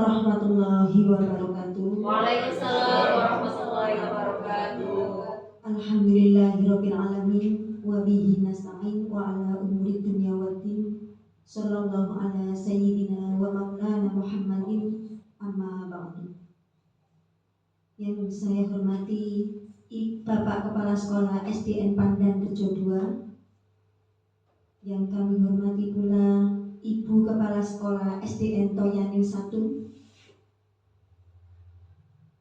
warahmatullahi wabarakatuh. Waalaikumsalam warahmatullahi wabarakatuh. Alhamdulillahirabbil alamin wa bihi nasta'in wa ala umuri dunya waddin. Sallallahu ala sayyidina wa maulana Muhammadin, amma ba'du. Yang saya hormati Bapak Kepala Sekolah SDN Pandan Rejo 2. Yang kami hormati pula Ibu Kepala Sekolah SDN Toyaning 1.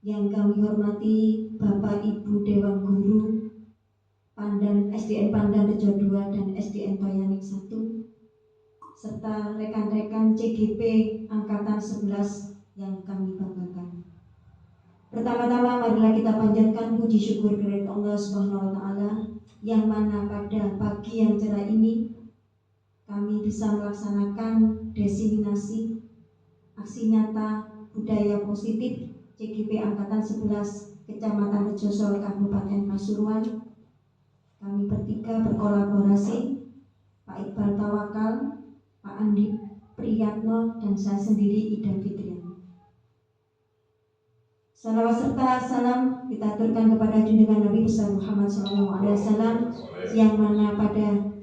Yang kami hormati Bapak Ibu Dewan Guru Pandan SDN Pandan Rejo 2 dan SDN Toyaning 1, serta rekan-rekan CGP Angkatan 11 yang kami banggakan. Pertama-tama marilah kita panjatkan puji syukur kepada Allah Subhanahu wa taala yang mana pada pagi yang cerah ini kami bisa melaksanakan diseminasi aksi nyata budaya positif CGP Angkatan 11 Kecamatan Rejosol Kabupaten Pasuruan. Kami bertiga berkolaborasi, Pak Iqbal Tawakal, Pak Andi Priyatno, dan saya sendiri Ida Fitriani. Salawat serta salam kita aturkan kepada junjungan Nabi besar Muhammad SAW, yang mana pada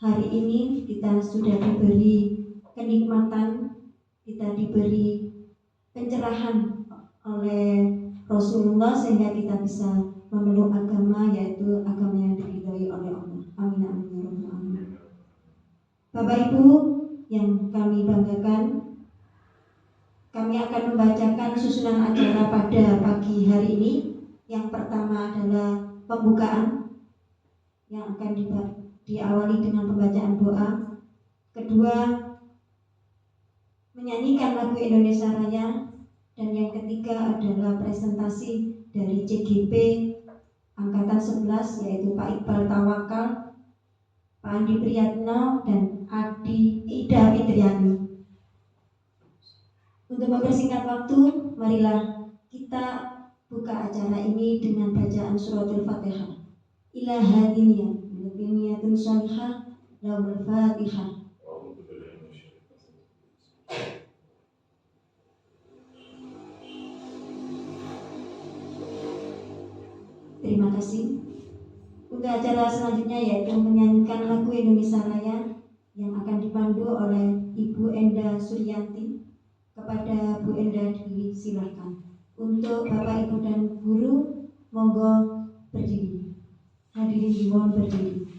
hari ini kita sudah diberi kenikmatan, kita diberi pencerahan oleh Rasulullah sehingga kita bisa memeluk agama, yaitu agama yang diridhoi oleh Allah. Amin amin ya rabbal alamin. Bapak Ibu yang kami banggakan, kami akan membacakan susunan acara pada pagi hari ini. Yang pertama adalah pembukaan yang akan diawali dengan pembacaan doa. Kedua, menyanyikan lagu Indonesia Raya. Dan yang ketiga adalah presentasi dari CGP Angkatan 11, yaitu Pak Iqbal Tawakal, Pak Andi Priyatno, dan Ida Fitriani. Untuk mempersingkat waktu, marilah kita buka acara ini dengan bacaan suratul Fatihah. Ila hadiniyah, niyatun shalihah, lahul Fatihah. Terima kasih. Untuk acara selanjutnya yaitu menyanyikan lagu Indonesia Raya yang akan dipandu oleh Ibu Enda Suryanti. Kepada Bu Enda disilahkan. Untuk Bapak Ibu dan Guru, monggo berdiri. Hadirin dimohon berdiri.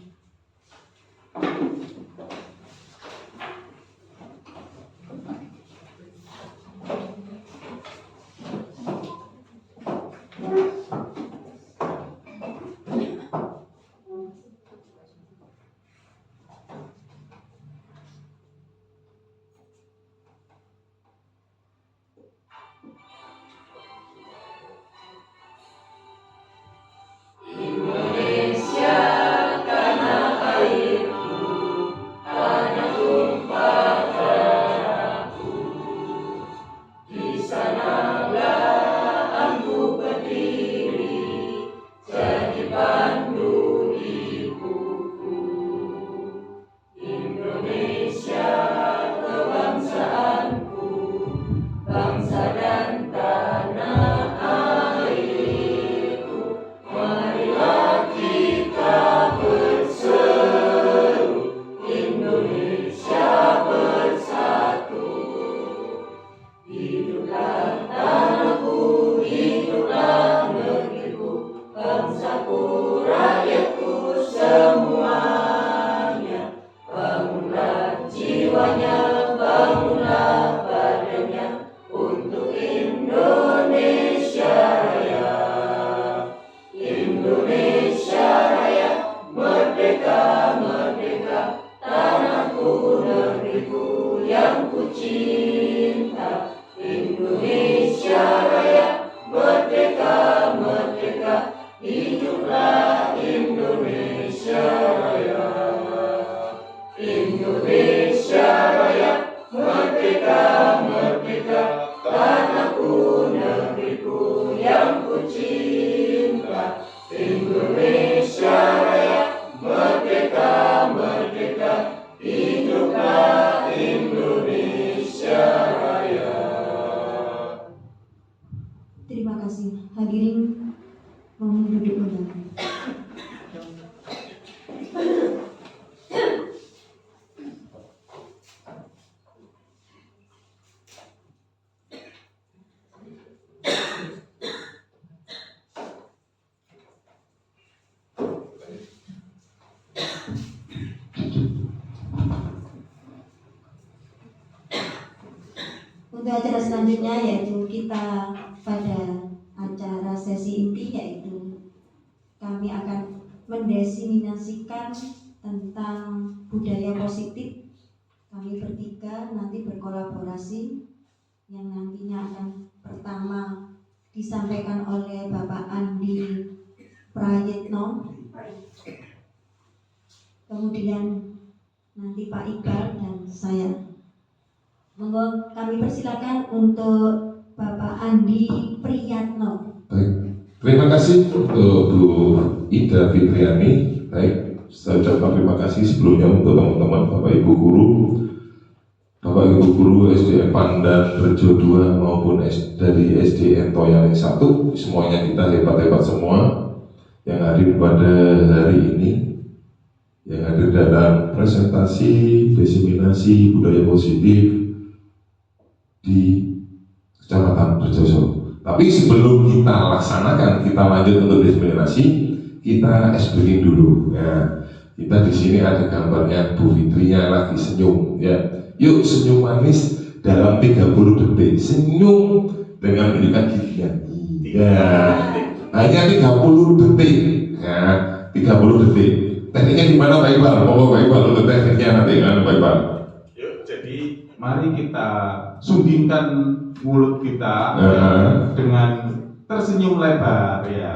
Hiduplah Indonesia. Untuk acara selanjutnya yaitu kita pada acara sesi inti, yaitu kami akan mendefinisikan tentang budaya positif. Kami bertiga nanti berkolaborasi, yang nantinya akan pertama disampaikan oleh Bapak Andi Prayitno, kemudian nanti Pak Iqbal dan saya. Monggo kami persilakan untuk Bapak Andi Priyatno. Baik, terima kasih untuk Bu Ida Fitriani. Baik, saya ucapkan terima kasih sebelumnya untuk teman-teman Bapak Ibu Guru, Bapak Ibu Guru SDN Pandan Rejo 2 maupun dari SDN Toyaning 1. Semuanya kita hebat-hebat semua yang hadir pada hari ini, yang hadir dalam presentasi diseminasi budaya positif di Kecamatan Rejoso. Tapi sebelum kita laksanakan, kita lanjut untuk diseminasi, kita SBK dulu. Ya, kita di sini ada gambarnya Bu Fitrinya lagi senyum. Ya, yuk senyum manis dalam 30 detik. Senyum dengan menunjukkan giginya. Ya, hanya 30 detik. Ya, 30 detik. Tekniknya gimana Pak Iqbal? Mau Pak Iqbal untuk tekniknya nanti kan Pak Iqbal. Yuk, jadi mari kita sundingkan mulut kita dengan tersenyum lebar ya.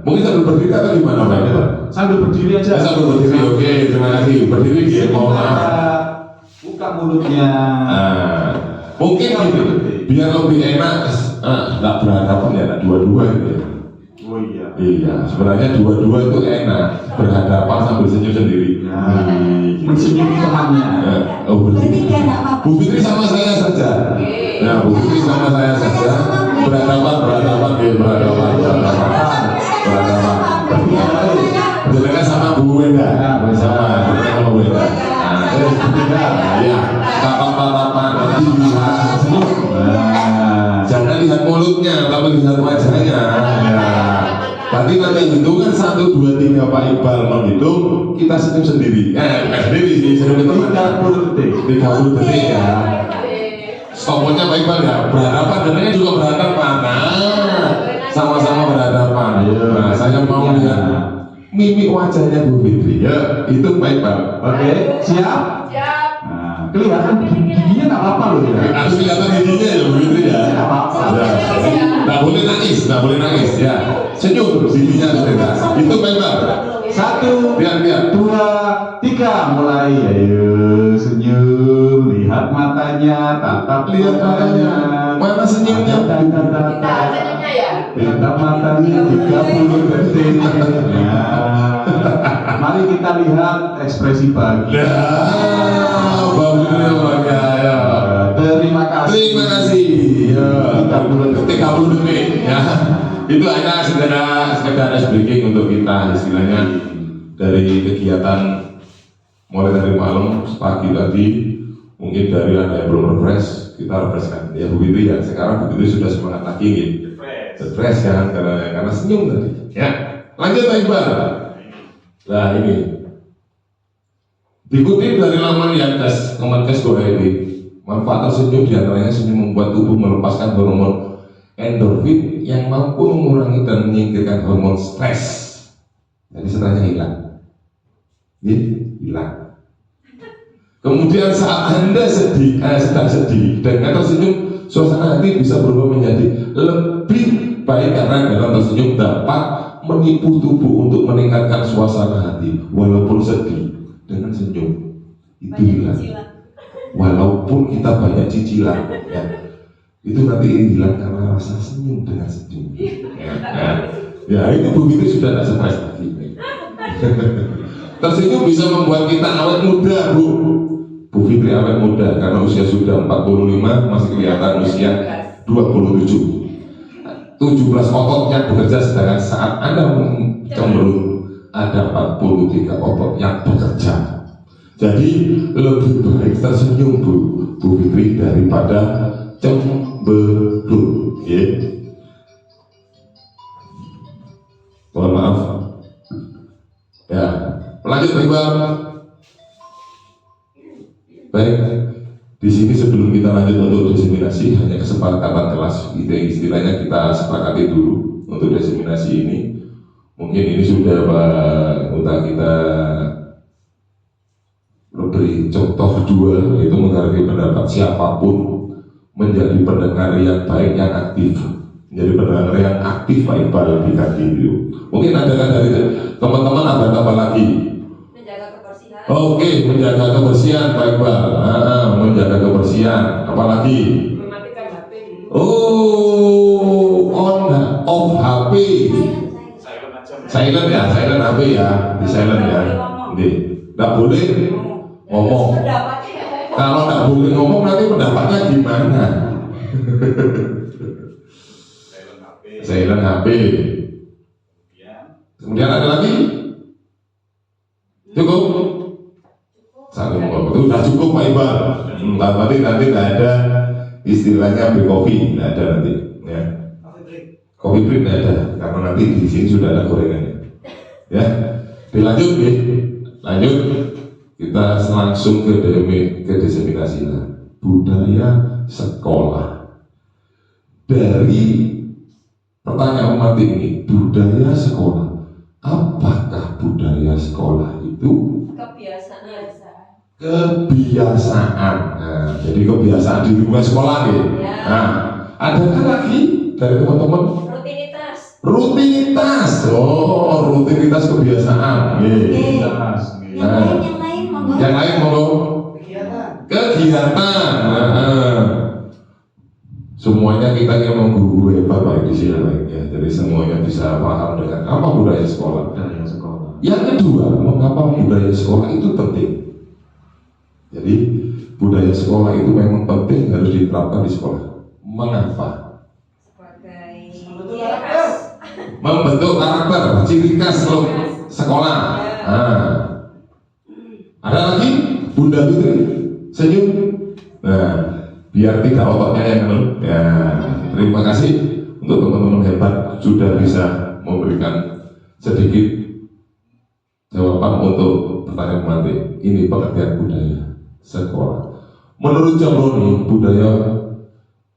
Mungkin sambil berdiri atau gimana Pak Iqbal? Sambil berdiri aja. Sambil berdiri, oke, terima kasih. Berdiri ya, mohon maaf. Buka mulutnya. Mungkin gini, biar lebih enak, nggak berhadapan ya, dua-dua gitu ya. Oh iya. Iya, sebenarnya dua-dua itu enak, berhadapan sambil senyum sendiri. Mensenyumi temannya. Oh, Bertiga enggak apa-apa. Bu Fitri sama saya saja. Nah, Bu Fitri sama saya saja. Berhadapan. Jenengan sama Bu Wenda. Sama Bu Wenda. Ya, tatapan senyum. Jangan lihat mulutnya, tapi lihat wajahnya. Ya. Berarti nanti hitungan 1, 2, 3 Pak Iqbal menghitung, kita senyum sendiri. Bukan sendiri sih, senyum ke teman. 30 detik. 30 detik ya. Stopwatchnya Pak Iqbal ya, berhadapan, dengannya juga berhadapan. Nah, sama-sama berhadapan. Nah, saya mau lihat mimik wajahnya Bu Fitri. Ya, itu Pak Iqbal. Oke, siap? Siap. Nah, kelihatan giginya nggak apa-apa loh ya. Harus kelihatan giginya ya Bu Fitri ya. Nggak apa-apa. Ya. Nggak boleh nangis ya. Senyum giginya terlihat. Itu Pak Iqbal. 1, Lihat. 2, 3, mulai. Ayo senyum, lihat matanya, tatap Lihat matanya. Mana senyumnya? Kita senyumnya ya. Tatap matanya 30 detik. Nah, mari kita lihat ekspresi bahagia. Ya, bagus ya. Terima kasih. Terima kasih. Ya, 30 detik ya. Itu hanya sekedar speaking untuk kita, istilahnya dari kegiatan mulai dari malam pagi tadi, mungkin dari ada yang belum refresh, kita refreshkan ya begitu ya. Sekarang begitu sudah semangat lagi gitu. Refresh kan karena senyum tadi. Ya, lanjut Pak Iqbal. Nah ini dikutip dari laman Yankes Kemenkes.id, manfaat tersenyum diantaranya senyum membuat tubuh melepaskan hormon endorfin yang mampu mengurangi dan menyingkirkan hormon stres. Jadi stresnya hilang. Hilang. Kemudian saat Anda sedang sedih dengan tersenyum, suasana hati bisa berubah menjadi lebih baik karena dengan tersenyum dapat menipu tubuh untuk meningkatkan suasana hati. Walaupun sedih, dengan senyum itu hilang. Walaupun kita banyak cicilan, ya, itu nanti hilang karena rasa senyum dengan senyum. Ya ini Bu Fitri sudah tidak stres lagi. Tersenyum bisa membuat kita awet muda, Bu Fitri awet muda karena usia sudah 45, masih kelihatan usia 27. 17 ototnya bekerja, sedangkan saat Anda cemberut ada 43 otot yang bekerja. Jadi lebih baik tersenyum Bu Fitri daripada cemberut, ya. Mohon maaf. Ya, lanjut Pak Iqbal. Baik, Di sini sebelum kita lanjut untuk diseminasi, hanya kesepakatan kelas, istilahnya kita sepakati dulu untuk diseminasi ini. Mungkin ini sudah Pak kita beri contoh dua, yaitu menghargai pendapat siapapun, menjadi pendengar yang baik, yang aktif, menjadi pendengar yang aktif Pak Iqbal di kaki itu. Mungkin ada kan dari teman-teman ada apa lagi? Menjaga kebersihan. Oke, menjaga kebersihan Pak Iqbal. Menjaga kebersihan. Apalagi? Mematikan HP. Oh, off HP. Silent ya, silent HP ya, di silent ya. Tidak boleh ngomong. Kalau tidak boleh ngomong nanti pendapatnya gimana? Silent HP. Kemudian ada lagi? Cukup? Satu ngomong itu sudah cukup Pak Iqbal. Nanti tidak ada istilahnya break coffee, tidak ada nanti. Ya. Coffee break tidak ada, karena nanti di sini sudah ada gorengannya. Ya, dilanjut ya. Lanjut, kita langsung ke diseminasi budaya sekolah. Dari pertanyaan umat ini, budaya sekolah. Apakah budaya sekolah itu kebiasaan? Nah, jadi kebiasaan di lingkungan sekolah ya. Nah, adakah lagi dari teman-teman? Rutinitas. Oh, rutinitas kebiasaan. Rutinitas. Yang lain monggo. Yang lain monggo. Kegiatan. Nah, semuanya kita yang mau guru hebat Pak di sini ya. Jadi semuanya bisa paham dengan apa budaya sekolah. Budaya sekolah. Yang kedua, mengapa budaya sekolah itu penting? Jadi budaya sekolah itu memang penting, harus diterapkan di sekolah. Mengapa? Membentuk karakter, ciri khas sekolah. Nah, ada lagi Bunda Putri senyum. Nah, biar tidak ototnya yang ya. Terima kasih untuk teman-teman hebat sudah bisa memberikan sedikit jawaban untuk pertanyaan nanti. Ini pengertian budaya sekolah. Menurut Jamroni, budaya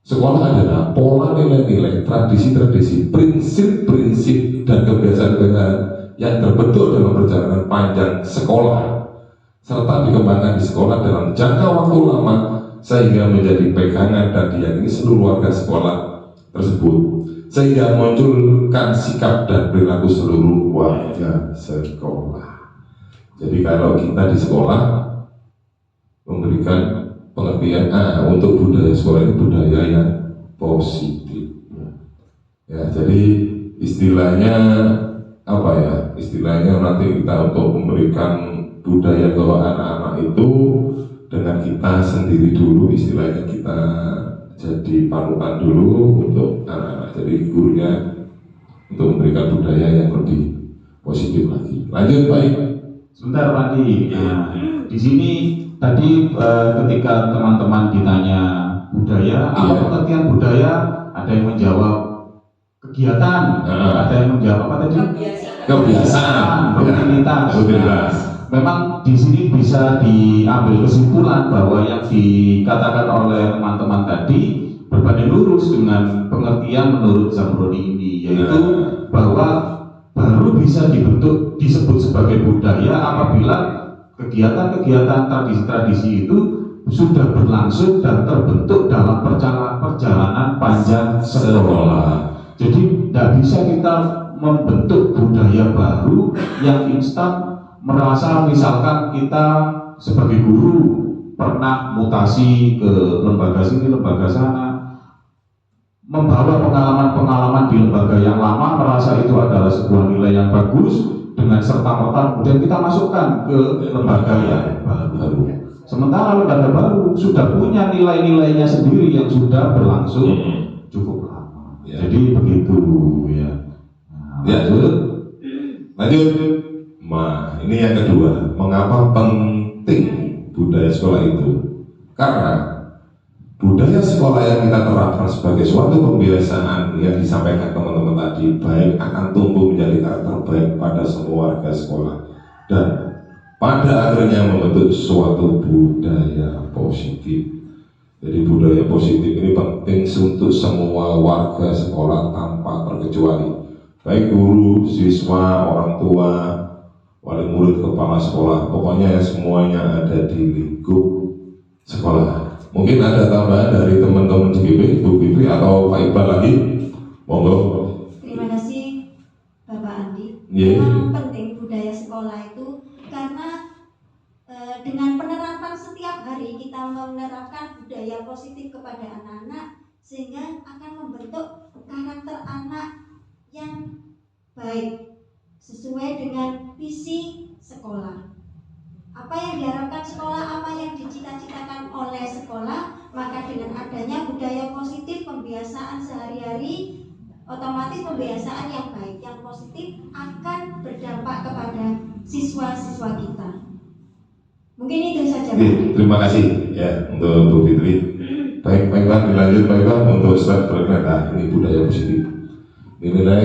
sekolah adalah pola nilai-nilai, tradisi-tradisi, prinsip-prinsip dan kebiasaan-kebiasaan yang terbentuk dalam perjalanan panjang sekolah serta dikembangkan di sekolah dalam jangka waktu lama sehingga menjadi pegangan dan diyakini seluruh warga sekolah tersebut, sehingga munculkan sikap dan perilaku seluruh warga sekolah. Jadi kalau kita di sekolah memberikan pengertian untuk budaya sekolah ini budaya yang positif. Ya, jadi istilahnya apa ya? Istilahnya nanti kita untuk memberikan budaya ke anak-anak itu dengan kita sendiri dulu, istilahnya kita jadi panutan dulu untuk anak-anak. Jadi gurunya untuk memberikan budaya yang lebih positif lagi. Lanjut baik. Sebentar Pak Di. Nah, di sini tadi ketika teman-teman ditanya budaya, apa pengertian budaya? Ada yang menjawab kegiatan, ada yang menjawab apa tadi? Kebiasaan, rutinitas. Memang di sini bisa diambil kesimpulan bahwa yang dikatakan oleh teman-teman tadi berbanding lurus dengan pengertian menurut Zamroni ini, yaitu bahwa baru bisa disebut sebagai budaya apabila kegiatan-kegiatan tradisi-tradisi itu sudah berlangsung dan terbentuk dalam perjalanan panjang sekolah. Jadi tidak bisa kita membentuk budaya baru yang instan, merasa misalkan kita sebagai guru pernah mutasi ke lembaga sini, lembaga sana, membawa pengalaman-pengalaman di lembaga yang lama, merasa itu adalah sebuah nilai yang bagus, dengan serta-merta kemudian kita masukkan ke lembaga yang baru. Sementara lembaga baru sudah punya nilai-nilainya sendiri yang sudah berlangsung cukup lama. Jadi begitu ya. Lanjut. Nah, ini yang kedua. Mengapa penting budaya sekolah itu? Karena budaya sekolah yang kita terapkan sebagai suatu kebiasaan yang disampaikan teman-teman tadi, baik akan tumbuh menjadi karakter baik pada semua warga sekolah dan pada akhirnya membentuk suatu budaya positif Jadi budaya positif ini penting untuk semua warga sekolah tanpa terkecuali, baik guru, siswa, orang tua, wali murid, kepala sekolah, pokoknya semuanya ada di lingkup sekolah. Mungkin ada tambahan dari teman-teman JGB, Bu Fitri atau Pak Iqbal lagi, monggo. Terima kasih Bapak Andi. Iya. Memang penting budaya sekolah itu karena dengan penerapan setiap hari kita menerapkan budaya positif kepada anak-anak sehingga akan membentuk karakter anak yang baik sesuai dengan visi sekolah. Apa yang diharapkan sekolah, apa yang dicita-citakan oleh sekolah, maka dengan adanya budaya positif, pembiasaan sehari-hari, otomatis pembiasaan yang baik, yang positif akan berdampak kepada siswa-siswa kita. Mungkin itu saja. Oke, terima kasih ya untuk Bu Fitri. Baik, baiklah dilanjut baiklah untuk slide berikutnya. Nah, ini budaya positif. Nilai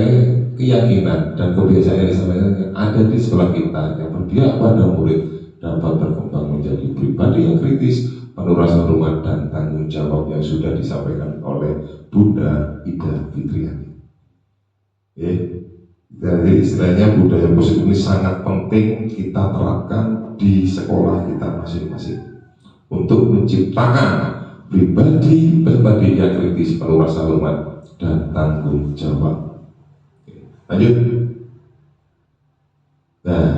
keyakinan dan kebiasaan yang disampaikan ada di sekolah kita yang berpihak pada murid dapat berkembang menjadi pribadi yang kritis, penuh rasa hormat dan tanggung jawab yang sudah disampaikan oleh Bunda Ida Fitriani. Ya, jadi istilahnya budaya positif ini sangat penting kita terapkan di sekolah kita masing-masing untuk menciptakan pribadi yang kritis, penuh rasa hormat dan tanggung jawab. Lanjut. Nah,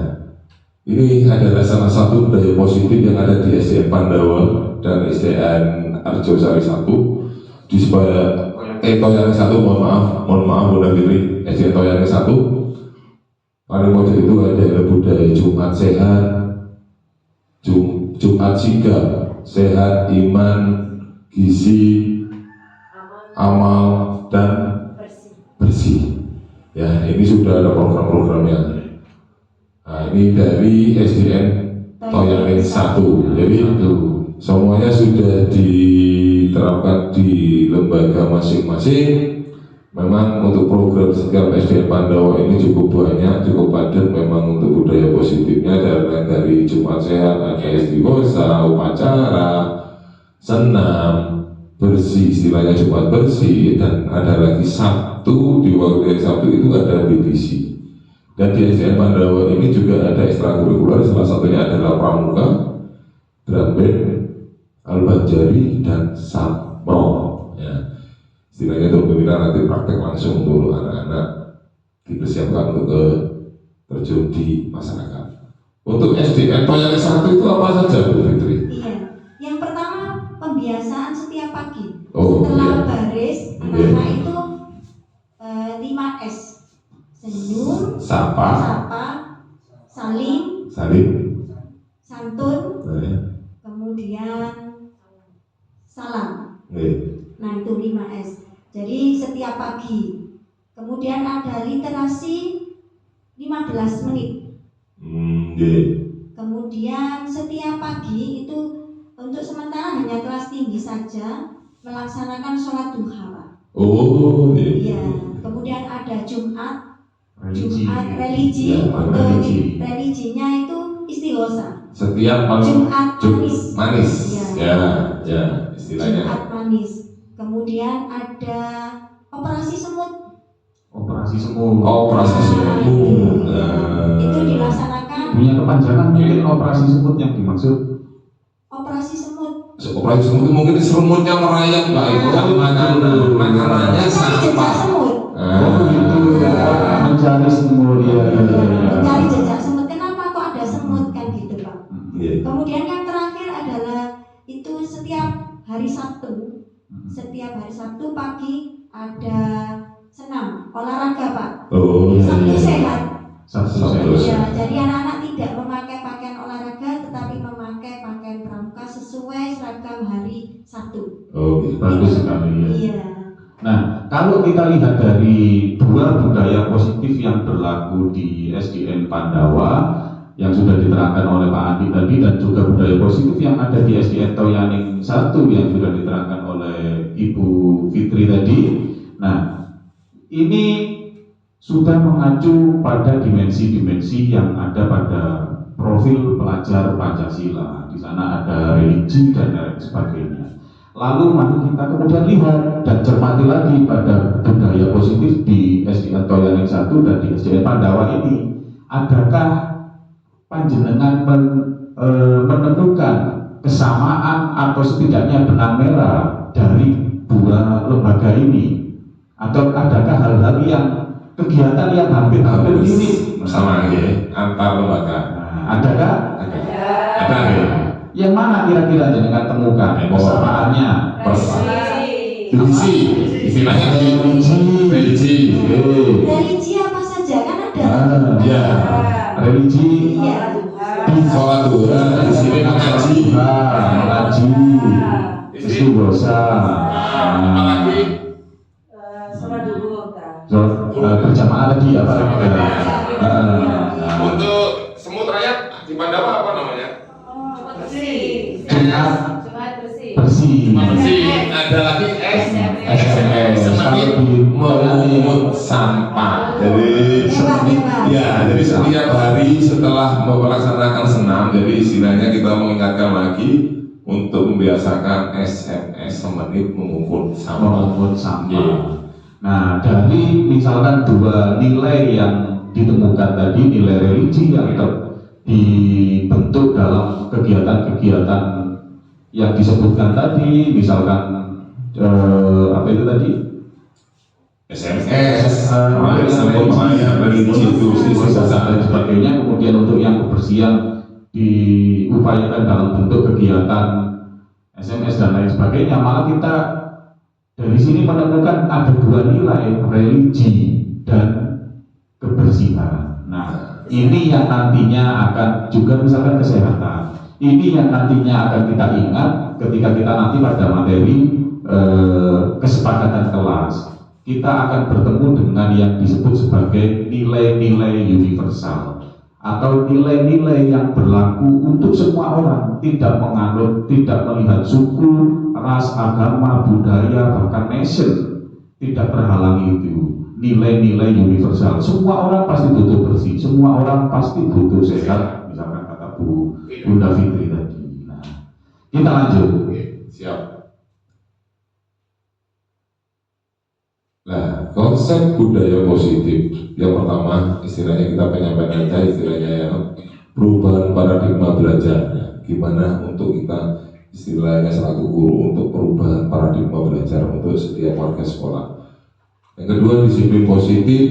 ini adalah salah satu budaya positif yang ada di SDN Pandawa dan SDN Arjosari 1 di sebuah Toyane 1, mohon maaf Bunda Fitri, SDN Toyane 1 paling pojok itu ada budaya Jumat sehat, Jumat sigap, sehat, iman, gizi, amal dan bersih. Ya, ini sudah ada program-programnya. Nah, ini dari SDN Toyane 1. Jadi semuanya sudah diterapkan di lembaga masing-masing. Memang untuk program setiap SDN Pandawa ini cukup banyak, cukup padat. Memang untuk budaya positifnya dari Jumat Sehat, ada istighosah, upacara, senam, bersih, istilahnya Jumat bersih, dan ada lagi Sabtu, di waktu Sabtu itu ada BBC. Dan di SDN Pandawa ini juga ada ekstrakurikuler, salah satunya adalah pramuka, drum band, al-banjari, dan samro. Ya. Istilahnya itu pembinaan nanti praktek langsung untuk anak-anak dipersiapkan untuk terjun di masyarakat. Untuk SDN Toyane 1 itu apa saja Bu Fitri? Iya, yang pertama pembiasaan setiap pagi. Oh, setelah iya. baris, anak-anak itu 5S. Senyum, Sapa, saling, santun, kemudian salam. Nah, itu 5S. Jadi setiap pagi. Kemudian ada literasi 15 menit. Kemudian setiap pagi itu untuk sementara hanya kelas tinggi saja melaksanakan sholat duha, Pak. Oh, iya. Kemudian ada Jumat religi. Ya, Untuk religinya itu istighosah. Setiap Jumat manis. Ya, istilahnya. Jumat manis. Kemudian ada operasi semut. Itu dilaksanakan. Punya kepanjangan mungkin operasi semut yang dimaksud. Operasi semut. Operasi semut itu mungkin semutnya merayap, Pak. Itu kan makanannya jejak semut. Mencari semut ya. Mencari jejak semut. Kenapa kok ada semut kan gitu, Pak? Kemudian yang terakhir adalah itu setiap hari Sabtu. Setiap hari Sabtu pagi ada senam, olahraga, Pak. Sabtu sehat. Ya, jadi anak-anak tidak memakai pakaian olahraga tetapi memakai pakaian pramuka sesuai seragam hari Sabtu. Bagus sekali ya. Iya. Nah, kalau kita lihat dari dua budaya positif yang berlaku di SDN Pandawa yang sudah diterangkan oleh Pak Andi tadi dan juga budaya positif yang ada di SDN Toyane 1 yang sudah diterangkan oleh Ibu Fitri tadi. Nah, ini sudah mengacu pada dimensi-dimensi yang ada pada profil pelajar Pancasila. Di sana ada religi dan lain sebagainya. Lalu mari kita kemudian lihat dan cermati lagi pada budaya positif di SDN Toyaning 1 dan di SDN Pandawa ini. Adakah panjenengan menemukan kesamaan atau setidaknya benang merah dari dua lembaga ini? Atau adakah hal-hal yang kegiatan yang hampir-hampir mirip sama ya antar lembaga? Adakah? Ada ya. Yang mana kira-kira jenengan temukan kesamaannya? Divisi, istilahnya religi. Religi apa saja kan ada. Ya, Religi, Iya. sholat Tuhan, di sini mengaji, mengaji, istighosah, apalagi berjamaah lagi apa? untuk semut rakyat di Pandawa apa namanya? Jumat bersih. Ada lagi SMS. semenit memungut sampah. Jadi jadi setiap hari setelah melaksanakan senam, jadi istilahnya kita mengingatkan lagi untuk membiasakan SMS semenit memungut sampah. Nah, dari misalkan dua nilai yang ditemukan tadi, nilai religi yang dibentuk dalam kegiatan-kegiatan yang disebutkan tadi, misalkan apa itu tadi? SMS, religi itu dan sebagainya. Kemudian untuk yang kebersihan diupayakan dalam bentuk kegiatan SMS dan lain sebagainya. Maka kita dari sini menemukan ada dua nilai, religi dan kebersihan. Nah, ini yang nantinya akan juga misalkan kesehatan. Ini yang nantinya akan kita ingat ketika kita nanti pada materi kesepakatan kelas. Kita akan bertemu dengan yang disebut sebagai nilai-nilai universal atau nilai-nilai yang berlaku untuk semua orang, tidak menganut, tidak melihat suku, ras, agama, budaya, bahkan nation, tidak terhalangi itu. Nilai-nilai universal. Semua orang pasti butuh bersih, semua orang pasti butuh sehat, misalkan kata Bunda Fitri tadi. Nah, kita lanjut. Siap. Nah, konsep budaya positif yang pertama istilahnya kita penyampaikan aja istilahnya ya perubahan paradigma belajar. Gimana untuk kita istilahnya selaku guru untuk perubahan paradigma belajar untuk setiap warga sekolah. Yang kedua disiplin positif.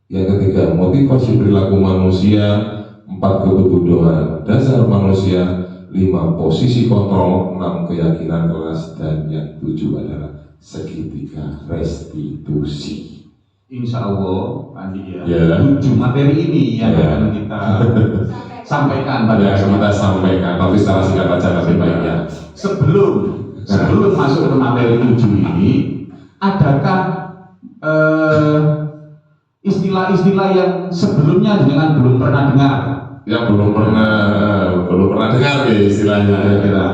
Yang ketiga motivasi perilaku manusia. 4 kebutuhan dasar manusia. 5 posisi kontrol. 6 keyakinan kelas dan yang 7 adalah segitiga restitusi. Insya Allah, Andi Ya. 7 materi ini yang Ya. akan kita sampaikan pada Kita sampaikan, tapi secara singkat aja lebih baik ya. Sebelum masuk ke materi 7 ini, adakah istilah-istilah yang sebelumnya dengan belum pernah dengar? Yang belum pernah dengar ya istilahnya kira-kira.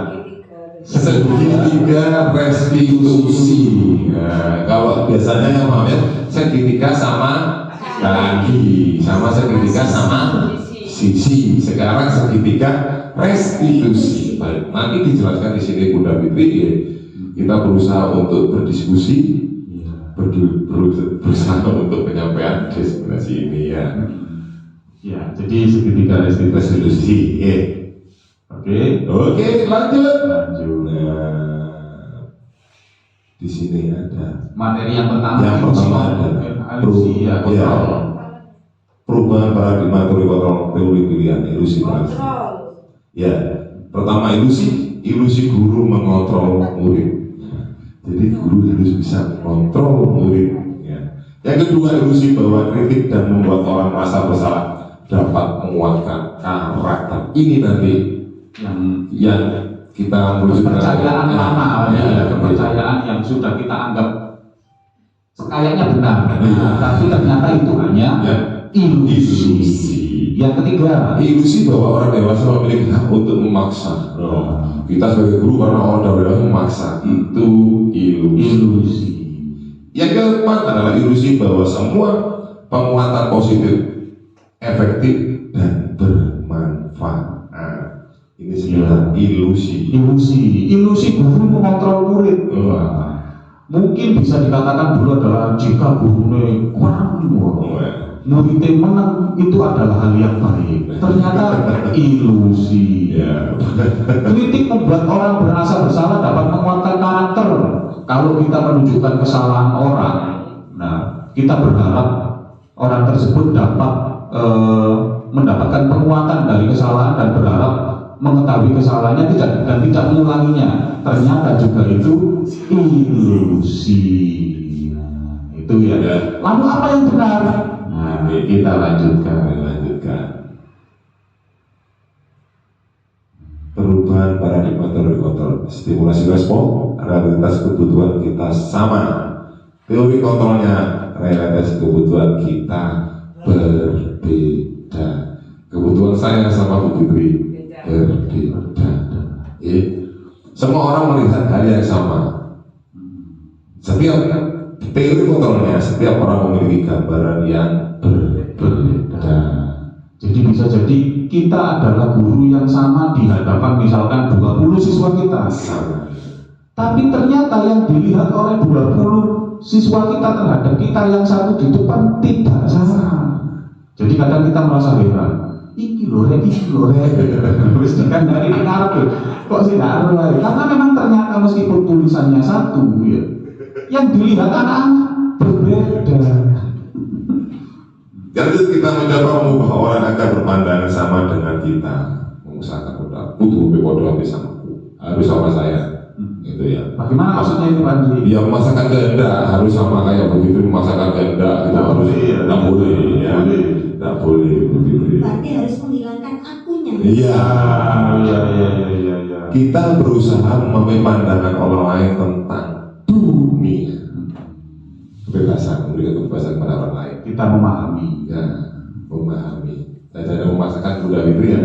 Segitiga restitusi. Nah, kalau biasanya yang ya segitiga sama kaki, sama segitiga sama sisi. Sekarang segitiga restitusi. Baik, nanti dijelaskan di sini Bunda Fitri ya. Kita berusaha untuk berdiskusi, berusaha untuk penyampaian destinasi ini ya. Ya, jadi segitiga restitusi. Ya. Oke, lanjut. Nah, di sini ada Materi yang pertama. Yang pertama ada perubahan paradigma teori kontrol teori pilihan ilusi transfer. Ya, pertama ilusi guru mengontrol murid. Jadi guru harus bisa mengontrol murid. Ya. Yang kedua ilusi bahwa kritik dan membuat orang merasa bersalah dapat menguatkan karakter. Ini nanti yang kita kepercayaan lama kepercayaan yang sudah kita anggap kayaknya benar, tapi ternyata itu hanya ilusi. Yang ketiga, ilusi bahwa orang dewasa memiliki hak untuk memaksa. Kita sebagai guru karena orang dewasa memaksa, itu ilusi. Yang keempat adalah ilusi bahwa semua penguatan positif efektif dan bermanfaat. Ini sebenarnya ilusi guru mengontrol murid. Wah, mungkin bisa dikatakan dulu adalah jika gurunya kurang muridnya menang itu adalah hal yang baik. Ternyata ilusi. Kritik membuat orang berasa bersalah dapat menguatkan karakter. Kalau kita menunjukkan kesalahan orang, nah kita berharap orang tersebut dapat mendapatkan penguatan dari kesalahan dan berharap mengetahui kesalahannya dan tidak mengulanginya. Ternyata juga itu ilusi. Nah, itu ya. Lalu apa yang benar? Nah, kita lanjutkan. Perubahan paradigma teori kontrol, stimulasi respon, realitas kebutuhan kita sama. Teori kontrolnya, realitas kebutuhan kita berbeda. Kebutuhan saya sama Bu Fitri berbeda. Semua orang melihat hal yang sama. Setiap teori kontrolnya, setiap orang memiliki gambaran yang berbeda. Jadi bisa jadi kita adalah guru yang sama di hadapan misalkan 20 siswa kita. Tapi ternyata yang dilihat oleh 20 siswa kita terhadap kita yang satu di depan tidak sama. Jadi kadang kita merasa heran. Iki lho rek. Wis kan dari ngarep lho. Kok sih ngarep lagi? Karena memang ternyata meskipun tulisannya satu ya, yang dilihat anak-anak berbeda. Jadi kita mencoba mengubah orang agar berpandangan sama dengan kita, mengusahakan butuh bodoh habis sama harus sama saya, gitu ya. Bagaimana maksudnya itu Pak Andi? Ya memaksakan kehendak harus sama kayak begitu, memaksakan kehendak itu harus tidak boleh, ya, tidak boleh begitu. Berarti harus menghilangkan akunya. Iya. Kita Kita berusaha memahami pandangan orang lain tentang dunia. Kebebasan, memberikan kebebasan kepada orang lain. memahami. Ya, memahami. Saya tidak memaksakan Bunda Fitri ya.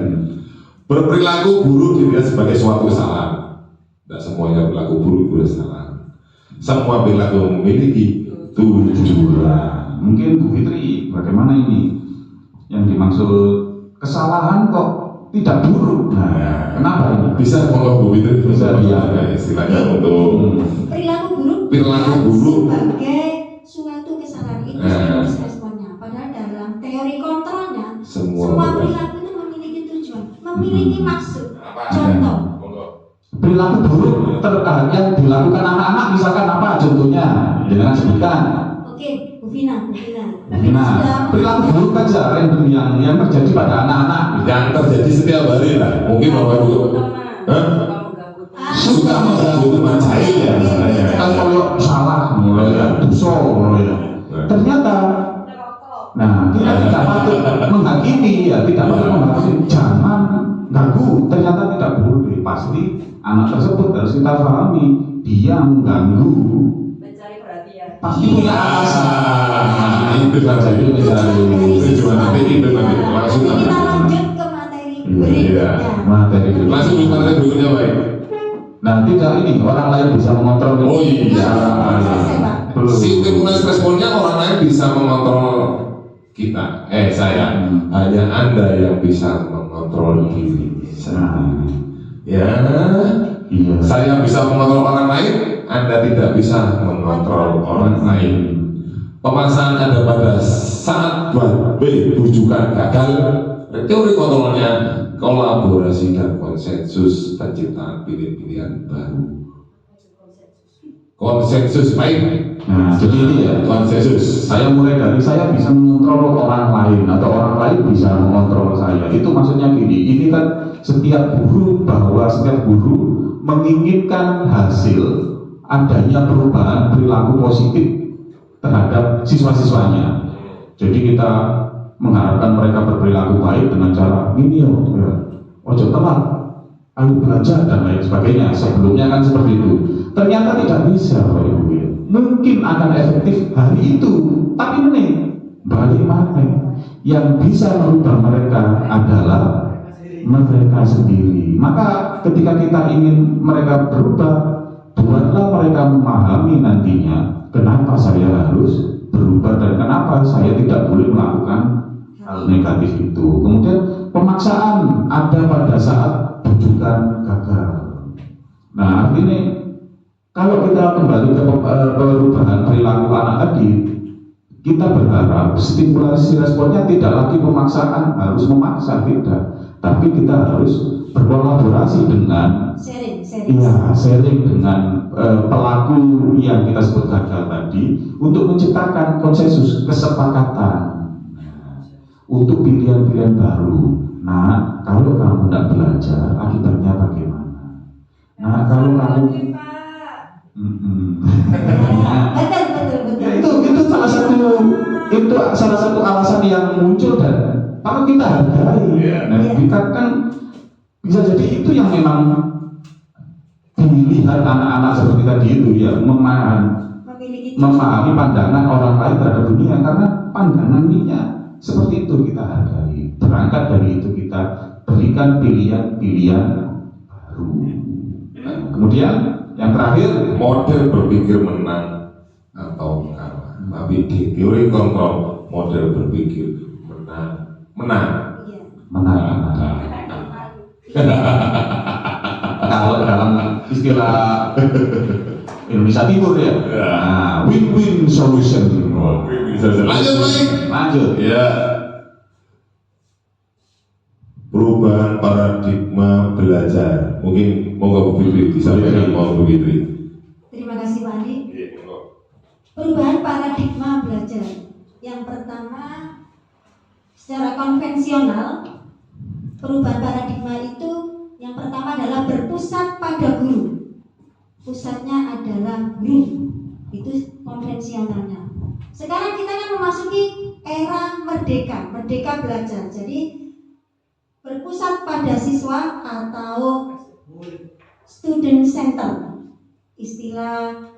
Berperilaku buruk dilihat sebagai suatu kesalahan. Tidak semuanya perilaku buruk itu kesalahan. Semua perilaku memiliki tujuan. Mungkin Bu Fitri, bagaimana ini? Yang dimaksud kesalahan kok tidak buruk. Nah, kenapa ini? Bisa kalau Bu Fitri Bisa, ya, istilahnya untuk Perilaku buruk sebagai suatu kesalahan itu harus responnya. Padahal dalam teori kontrolnya semua perilaku itu memiliki tujuan, memiliki maksud. Contoh, Perilaku buruk yang dilakukan anak-anak misalkan apa contohnya? Jangan sebutkan. oke, Bu Vina. Nah, perilaku buruk aja random yang terjadi pada anak-anak. yang terjadi setiap hari lah. Mungkin Bapak Ibu suka mengganggu teman saya ya, misalnya. Kan kalau salah mulai ya, dosa mulai ya. Ternyata, nah kita tidak patut menghakimi ya, tidak patut menghakimi. Jangan ganggu. Ternyata tidak boleh. Pasti anak tersebut harus kita pahami dia mengganggu. Mencari perhatian. Pasti punya alasan. Itu saja Jadi mencari tujuan nanti itu nanti langsung kita nanti. lanjut ke materi Iya. berikutnya. materi berikutnya. Langsung ke materi berikutnya baik. Nah, tidak ini orang lain bisa mengontrol. Oh iya. Belum. Stimulus responnya orang lain bisa mengontrol kita. Saya. Hanya Anda yang bisa mengontrol diri sendiri. Ya. Iya. Saya bisa mengontrol orang lain, Anda tidak bisa mengontrol orang lain. Pemaksaan Anda pada saat buat bujukan gagal. Teori kontrolnya kolaborasi dan konsensus penciptaan pilihan baru. Konsensus baik. Nah, jadi ini ya, Konsensus. saya mulai dari saya bisa mengontrol orang lain atau orang lain bisa mengontrol saya. Itu maksudnya gini, ini kan setiap guru menginginkan hasil adanya perubahan perilaku positif terhadap siswa-siswanya. Jadi kita mengharapkan mereka berperilaku baik dengan cara ini ya, ojo telat, ayo belajar dan lain sebagainya. Sebelumnya kan seperti itu. Ternyata tidak bisa, Bapak Ibu. Mungkin akan efektif hari itu, tapi balik mana? Yang bisa merubah mereka adalah mereka sendiri. Maka ketika kita ingin mereka berubah, buatlah mereka memahami nantinya kenapa saya harus berubah dan kenapa saya tidak boleh melakukan hal negatif itu. Kemudian pemaksaan ada pada saat bujukan gagal. Nah, artinya kalau kita kembali ke perubahan perilaku anak tadi, kita berharap stimulasi responnya tidak lagi pemaksaan, harus memaksa, tidak, tapi kita harus berkolaborasi dengan sharing. sharing dengan pelaku yang kita sebut gagal tadi untuk menciptakan konsensus kesepakatan untuk pilihan-pilihan baru. Nah, kalau kamu tidak belajar, akibatnya bagaimana? Nah, kalau kamu Betul. ya, itu salah satu alasan yang muncul dan kalau kita hargai. Nah, kita kan bisa jadi itu yang memang dilihat anak-anak seperti tadi itu ya, memahami pandangan orang lain terhadap dunia karena pandangannya seperti itu kita hargai. Berangkat dari itu kita berikan pilihan-pilihan baru. Nah, kemudian yang terakhir, model berpikir menang atau kalah. Tapi di teori kontrol model berpikir menang. Iya. menang. Kalau dalam istilah Indonesia Timur ya, nah, win-win solution. Lanjut. Ya. Perubahan paradigma belajar. Mungkin mau Bu Fitri disampaikan mau Bu Fitri. Terima kasih Pak Andi. Iya, monggo. Perubahan paradigma belajar. Yang pertama, secara konvensional, perubahan paradigma itu yang pertama adalah berpusat pada guru. Pusatnya adalah guru. Itu konvensionalnya. Sekarang kita kan memasuki era merdeka belajar. Jadi berpusat pada siswa atau student center. Istilah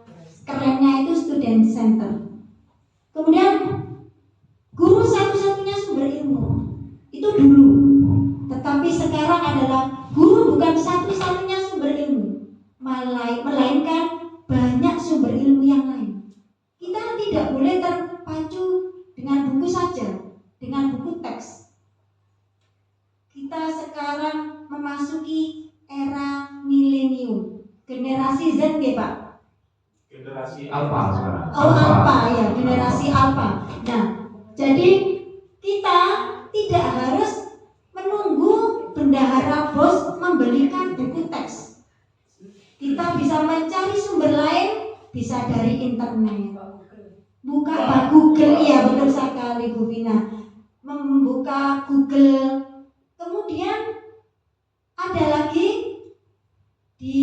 kerennya itu student center. Kemudian guru satu-satunya sumber ilmu. Itu dulu. Tetapi sekarang adalah guru bukan satu-satunya sumber ilmu, melainkan banyak sumber ilmu yang lain. Kita tidak boleh terpacu dengan buku saja, dengan buku teks. Kita sekarang memasuki era milenium, generasi Z ya Pak? Generasi Alpha sekarang. Alpha ya, generasi Alpha. Nah, jadi kita tidak harus menunggu bendahara bos membelikan buku teks. Kita bisa mencari sumber lain, bisa dari internet. Buka Google, iya betul sekali Bu Vina. Membuka Google. Kemudian ada lagi di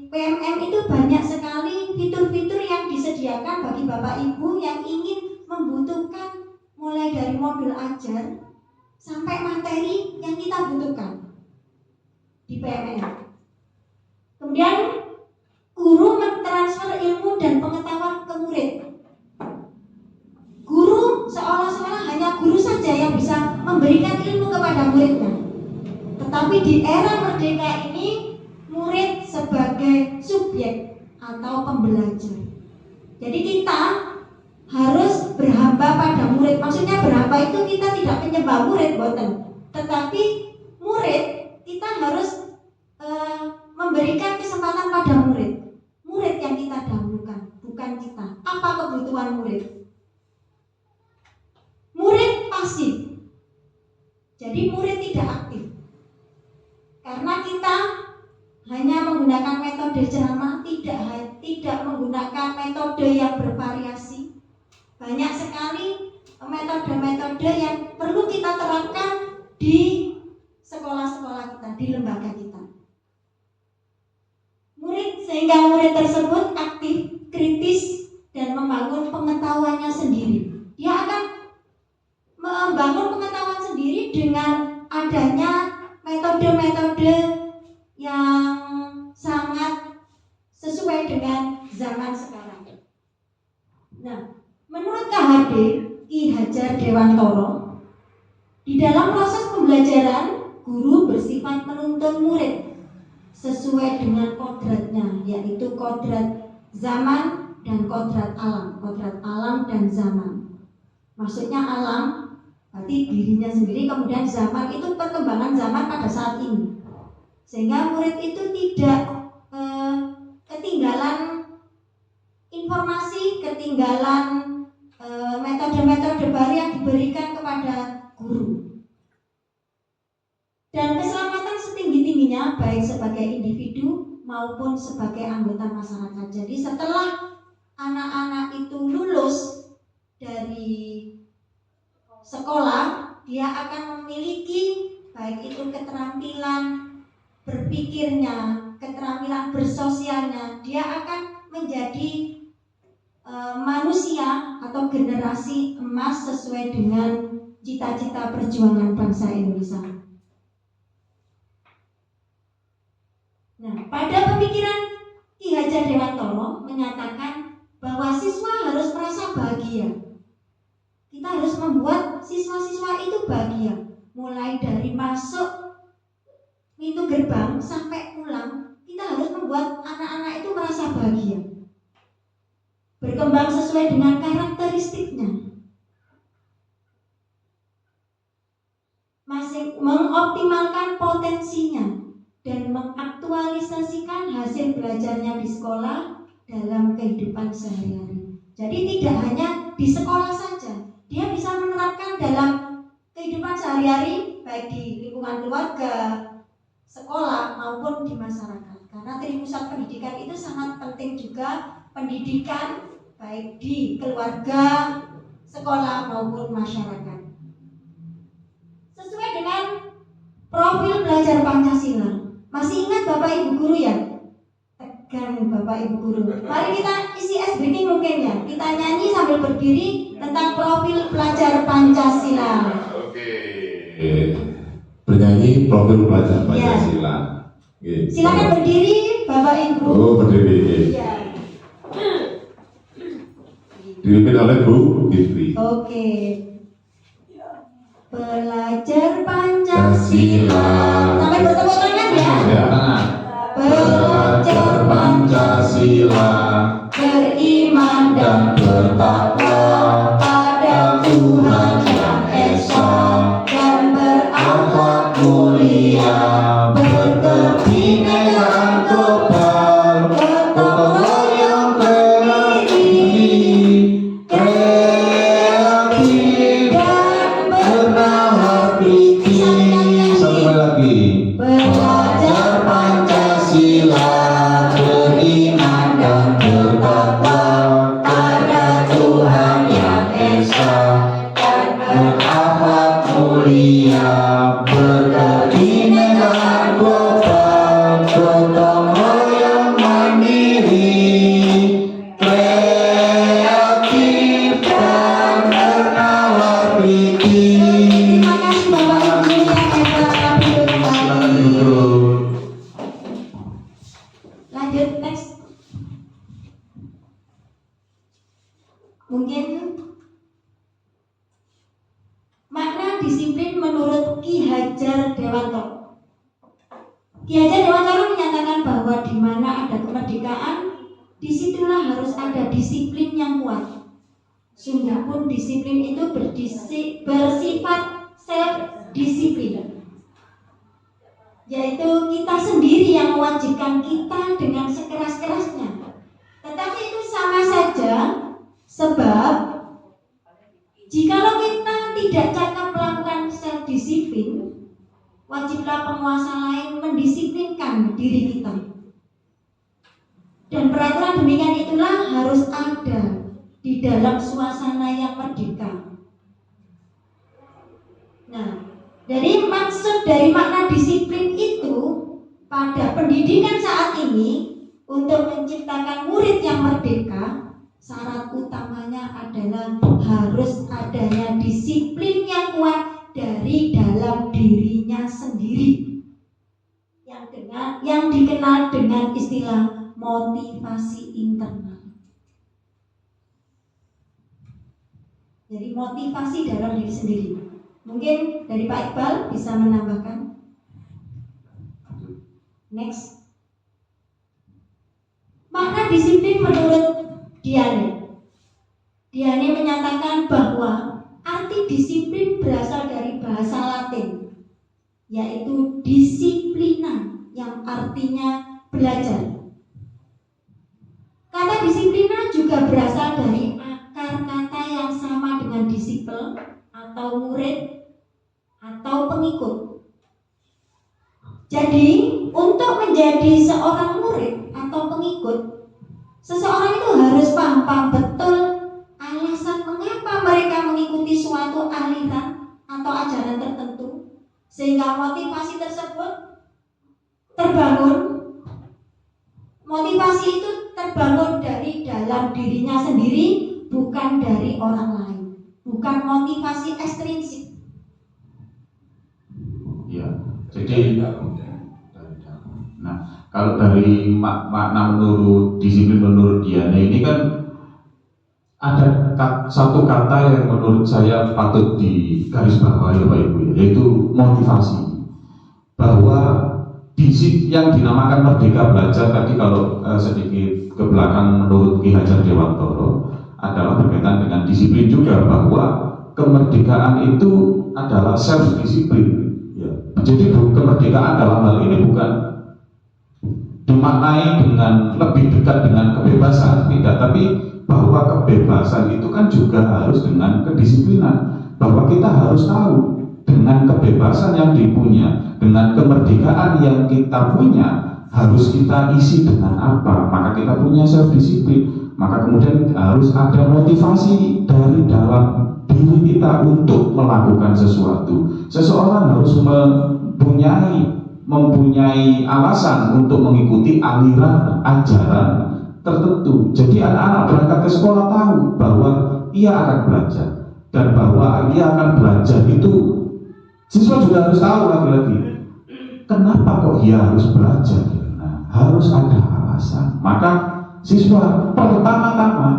PMM itu banyak sekali fitur-fitur yang disediakan bagi Bapak Ibu yang ingin membutuhkan mulai dari modul ajar sampai materi yang kita butuhkan di PMM. Kemudian guru mentransfer ilmu dan pengetahuan ke murid. Guru seolah-olah hanya guru saja yang bisa memberikan ilmu kepada muridnya. Tetapi di era merdeka ini murid sebagai subjek atau pembelajar. Jadi kita harus berhamba pada murid. Maksudnya berhamba itu kita tidak menyembah murid, boten. Tetapi murid kita harus memberikan kesempatan pada murid. Murid yang kita dahulukan, bukan kita. Apa kebutuhan murid? Murid pasif. Jadi murid tidak aktif. Karena kita hanya menggunakan metode ceramah, tidak menggunakan metode yang bervariasi. Banyak sekali metode-metode yang perlu kita terapkan di sekolah-sekolah kita, di lembaga kita. Sehingga murid tersebut aktif, kritis, dan membangun pengetahuannya sendiri. Dia akan membangun pengetahuan sendiri dengan adanya metode-metode yang sangat sesuai dengan zaman sekarang. Nah, menurut KHD Ki Hajar Dewantoro, di dalam proses pembelajaran, guru bersifat menuntun murid sesuai dengan kodratnya, yaitu kodrat zaman dan kodrat alam dan zaman. Maksudnya alam berarti dirinya sendiri, kemudian zaman itu perkembangan zaman pada saat ini, sehingga murid itu tidak ketinggalan ketertinggalan metode-metode baru yang diberikan kepada guru. Dan keselamatan setinggi-tingginya baik sebagai individu maupun sebagai anggota masyarakat. Jadi setelah anak-anak itu lulus dari sekolah, dia akan memiliki baik itu keterampilan berpikirnya, keterampilan bersosialnya. Dia akan menjadi manusia atau generasi emas sesuai dengan cita-cita perjuangan bangsa Indonesia. Nah, pada pemikiran Ki Hajar Dewantoro menyatakan bahwa siswa harus merasa bahagia. Kita harus membuat siswa-siswa itu bahagia, mulai dari masuk pintu gerbang sampai pulang. Kita harus membuat anak-anak itu merasa bahagia, berkembang sesuai dengan karakteristiknya, masih mengoptimalkan potensinya, dan mengaktualisasikan hasil belajarnya di sekolah dalam kehidupan sehari-hari. Jadi tidak hanya di sekolah saja, dia bisa menerapkan dalam kehidupan sehari-hari, baik di lingkungan keluarga, sekolah maupun di masyarakat. Karena dari pusat pendidikan itu sangat penting juga, pendidikan baik di keluarga, sekolah maupun masyarakat. Sesuai dengan profil belajar Pancasila. Masih ingat Bapak Ibu guru ya? Tegang Bapak Ibu guru. Mari kita isi ice breaking mungkin ya. Kita nyanyi sambil berdiri tentang profil pelajar Pancasila. Oke. Bernyanyi profil pelajar Pancasila. Ya. Silakan berdiri Bapak Ibu. Oh, berdiri. Ya. Dipimpin oleh Bu Fitri. Oke. Pelajar Pancasila. Sampai bertepuk tangan ya. Ya. Pelajar Pancasila, beriman dan bertakwa pada Tuhan Yang Esa, dan berakhlak mulia, berkebinekaan global, gotong royong berdiri, kreatif dan bernalar pikir. Sampai lagi. belajar Pancasila, beriman dan bertakwa pada Tuhan Yang Esa, dan berakhlak mulia, berkebinekaan global, gotong royong mandiri, kreatif dan bernalar pikir. Terima kasih Bapak Ibu yang hebat. Silakan duduk. Lanjut next. Mungkin makna disiplin menurut Ki Hajar Dewantoro. Ki Hajar Dewantoro menyatakan bahwa di mana ada kemerdekaan, disitulah harus ada disiplin yang kuat. Sungguh pun disiplin itu bersifat self-disiplin, yaitu kita sendiri yang mewajibkan kita dengan sekeras-kerasnya. Tetapi itu sama saja, sebab jikalau kita tidak cakap melakukan self-disiplin, wajiblah penguasa lain mendisiplinkan diri kita. Dan peraturan demikian itulah harus ada di dalam suasana yang merdeka. Nah, jadi maksud dari makna disiplin itu pada pendidikan saat ini, untuk menciptakan murid yang merdeka, syarat utamanya adalah harus adanya disiplin yang kuat dari dalam dirinya sendiri, yang dikenal dengan istilah motivasi internal. Jadi motivasi dalam diri sendiri. Mungkin dari Pak Iqbal bisa menambahkan. Next. Makna disiplin menurut Diane. Diane menyatakan bahwa arti disiplin berasal dari bahasa Latin, yaitu disiplina, yang artinya belajar. Kata disiplina juga berasal dari disipel atau murid atau pengikut. Jadi untuk menjadi seorang murid atau pengikut, seseorang itu harus paham betul alasan mengapa mereka mengikuti suatu aliran atau ajaran tertentu, sehingga motivasi tersebut terbangun. Motivasi itu terbangun dari dalam dirinya sendiri, bukan dari orang lain, bukan motivasi ekstrinsik. Ya, jadi nah, kalau dari makna menurut disiplin menurut Diana ini kan ada satu kata yang menurut saya patut digarisbawahi Bapak Ibu, yaitu motivasi. Bahwa yang dinamakan Merdeka Belajar tadi, kalau sedikit ke belakang menurut Ki Hajar Dewantoro, adalah berkaitan dengan disiplin juga, bahwa kemerdekaan itu adalah self disiplin. Ya. Jadi kemerdekaan dalam hal ini bukan dimaknai dengan lebih dekat dengan kebebasan, tidak, tapi bahwa kebebasan itu kan juga harus dengan kedisiplinan, bahwa kita harus tahu dengan kebebasan yang dipunya, dengan kemerdekaan yang kita punya, harus kita isi dengan apa. Maka kita punya self disiplin, maka kemudian harus ada motivasi dari dalam diri kita untuk melakukan sesuatu. Seseorang harus mempunyai alasan untuk mengikuti aliran ajaran tertentu. Jadi anak-anak berangkat ke sekolah tahu bahwa ia akan belajar, dan bahwa ia akan belajar itu siswa juga harus tahu lagi-lagi kenapa kok ia harus belajar. Nah, harus ada alasan. Maka siswa pertama-tama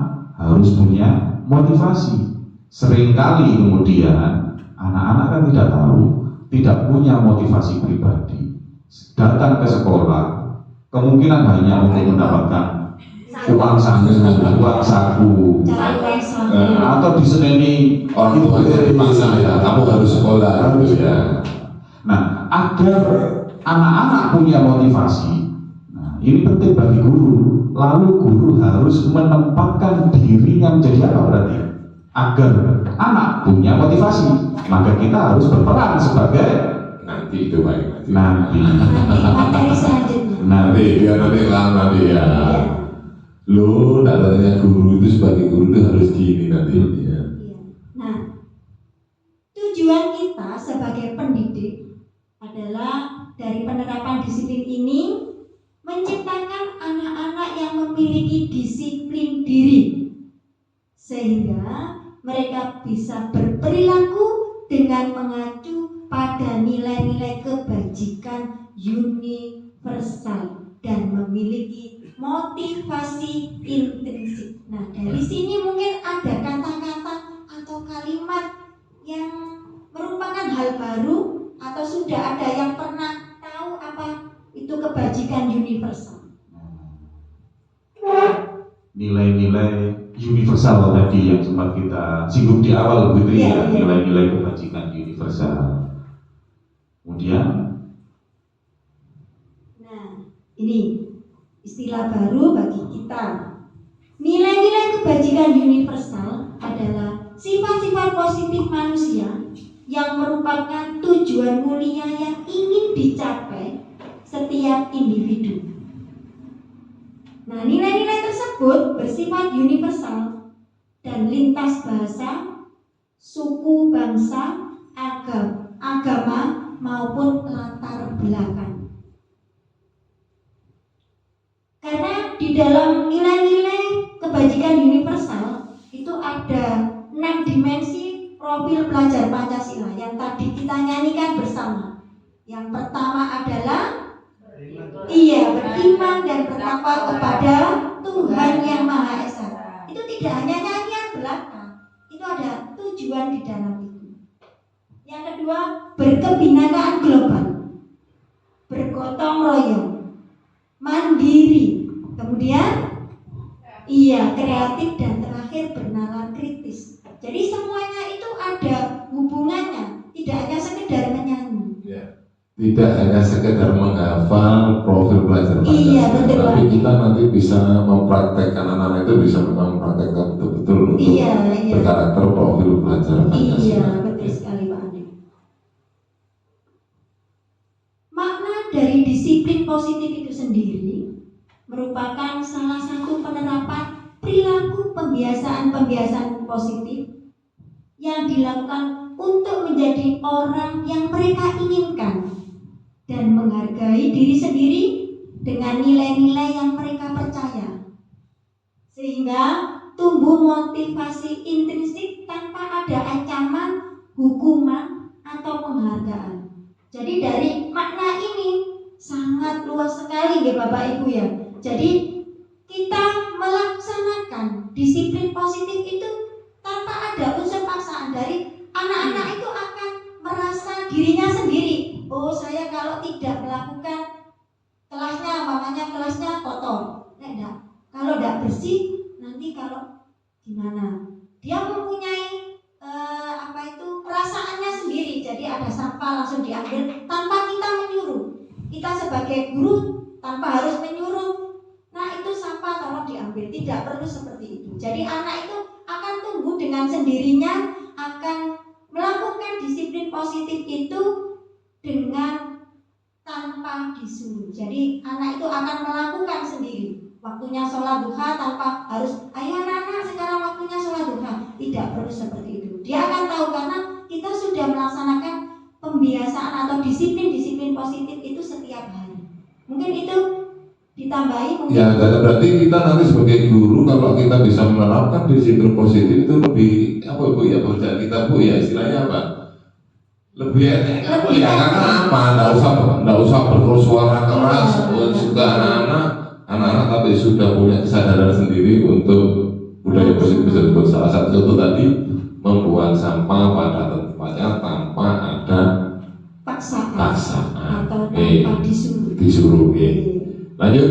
harus punya motivasi. Seringkali kemudian anak-anak kan tidak tahu, tidak punya motivasi pribadi, datang ke sekolah kemungkinan hanya untuk mendapatkan uang saku, atau diseneni orang tua dipaksa ya, kamu harus sekolah gitu ya. Nah, agar anak-anak punya motivasi, nah ini penting bagi guru. Lalu guru harus menempatkan dirinya menjadi apa berarti? Agar anak punya motivasi, maka kita harus berperan sebagai nanti itu baik nanti Materi selanjutnya. nanti biar nanti ya. Lo datangnya guru itu sebagai guru itu harus gini nanti ya. Iya. Nah, tujuan kita sebagai pendidik adalah dari penerapan disiplin ini menciptakan anak-anak yang memiliki disiplin diri, sehingga mereka bisa berperilaku dengan mengacu pada nilai-nilai kebajikan universal dan memiliki motivasi intrinsik. Nah, dari sini mungkin ada kata-kata atau kalimat yang merupakan hal baru, atau sudah ada yang pernah tahu apa itu kebajikan universal. nilai-nilai universal tadi yang sempat kita singgung di awal begitu ya, nilai-nilai kebajikan universal. Kemudian, nah ini istilah baru bagi kita. Nilai-nilai kebajikan universal adalah sifat-sifat positif manusia yang merupakan tujuan mulia yang ingin dicapai setiap individu. Nah, nilai-nilai tersebut bersifat universal dan lintas bahasa, suku, bangsa, agama maupun latar belakang. Karena di dalam nilai-nilai kebajikan universal itu ada 6 dimensi profil pelajar Pancasila yang tadi kita nyanyikan bersama. Yang pertama adalah beriman dan bertakwa kepada Tuhan yang Maha Esa. Itu tidak hanya nyanyian belaka, itu ada tujuan di dalam itu. Yang kedua, berkebinekaan global, bergotong royong, mandiri, kemudian kreatif, dan terakhir bernalar kritis. Jadi semuanya itu ada hubungannya, tidak hanya sekedar menyanyi. Tidak hanya sekedar menghafal profil pelajar Pancasila, betul, tapi kita nanti bisa mempraktekkan, anak-anak itu bisa memang mempraktekkan betul-betul betul untuk Iya, iya. berkarakter profil pelajar Pancasila. Iya, betul sekali Pak Andi. Makna dari disiplin positif itu sendiri merupakan salah satu penerapan perilaku pembiasaan positif yang dilakukan untuk menjadi orang yang mereka inginkan dan menghargai diri sendiri dengan nilai-nilai yang mereka percaya, sehingga tumbuh motivasi intrinsik tanpa ada ancaman, hukuman, atau penghargaan. Jadi dari makna ini sangat luas sekali ya Bapak Ibu ya. Jadi kita melaksanakan disiplin positif itu tanpa ada unsur paksaan. Dari anak-anak itu akan merasa dirinya sendiri. Oh, saya kalau tidak melakukan kelasnya kotor. Enggak. Kalau tidak bersih nanti kalau gimana? Dia mempunyai perasaannya sendiri. Jadi ada sampah langsung diambil tanpa kita menyuruh. Kita sebagai guru tanpa harus menyuruh. Nah, itu sampah tolong diambil. Tidak perlu seperti itu. Jadi anak itu akan tumbuh dengan sendirinya, akan melakukan disiplin positif itu dengan tanpa disuruh. Jadi anak itu akan melakukan sendiri. Waktunya sholat duha tanpa harus ayo anak sekarang waktunya sholat duha. Tidak perlu seperti itu. Dia akan tahu karena kita sudah melaksanakan pembiasaan atau disiplin positif itu setiap hari. Mungkin itu ditambahi mungkin. Ya, berarti kita nanti sebagai guru kalau kita bisa menerapkan disiplin positif itu lebih apa Bu ya, pekerjaan kita Bu ya, istilahnya apa? Lebih enak apa ya, karena apa? Nggak usah bersuara keras juga anak-anak tapi sudah punya kesadaran sendiri untuk budaya positif tersebut. Salah satu contoh tadi membuang sampah pada tempatnya tanpa ada paksaan atau tanpa disuruh. Lanjut.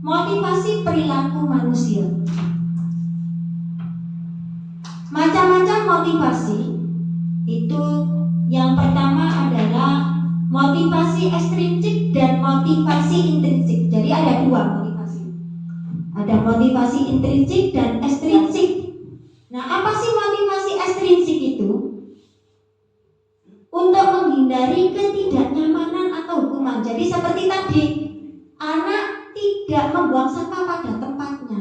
Motivasi perilaku manusia. Macam-macam motivasi itu, yang pertama adalah motivasi ekstrinsik dan motivasi intrinsik. Jadi ada dua motivasi. Ada motivasi intrinsik dan ekstrinsik. Nah, apa sih motivasi ekstrinsik itu? Untuk menghindari ketidaknyamanan atau hukuman. Jadi seperti tadi, anak tidak membuang sampah pada tempatnya.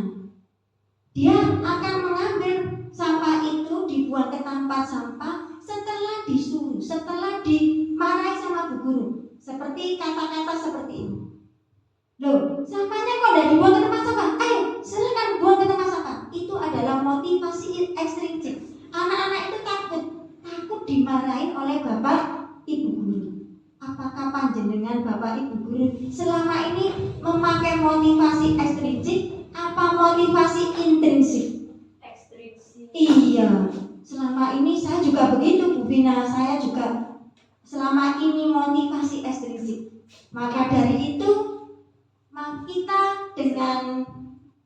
Dia akan mengambil sampah itu, dibuang ke tempat sampah setelah disuruh, setelah dimarahi sama bu guru. Seperti kata-kata seperti ini. Loh, sampahnya kok tidak dibuang ke tempat sampah? Ayo, silakan buang ke tempat sampah. Itu adalah motivasi ekstrinsik. Anak-anak itu takut dimarahin oleh bapak ibu guru. Apakah panjenengan bapak ibu guru selama ini memakai motivasi ekstrinsik apa motivasi intrinsik? Ekstrinsik. Iya, selama ini saya juga begitu Bu Vina, saya juga selama ini motivasi ekstrinsik. Maka dari itu kita dengan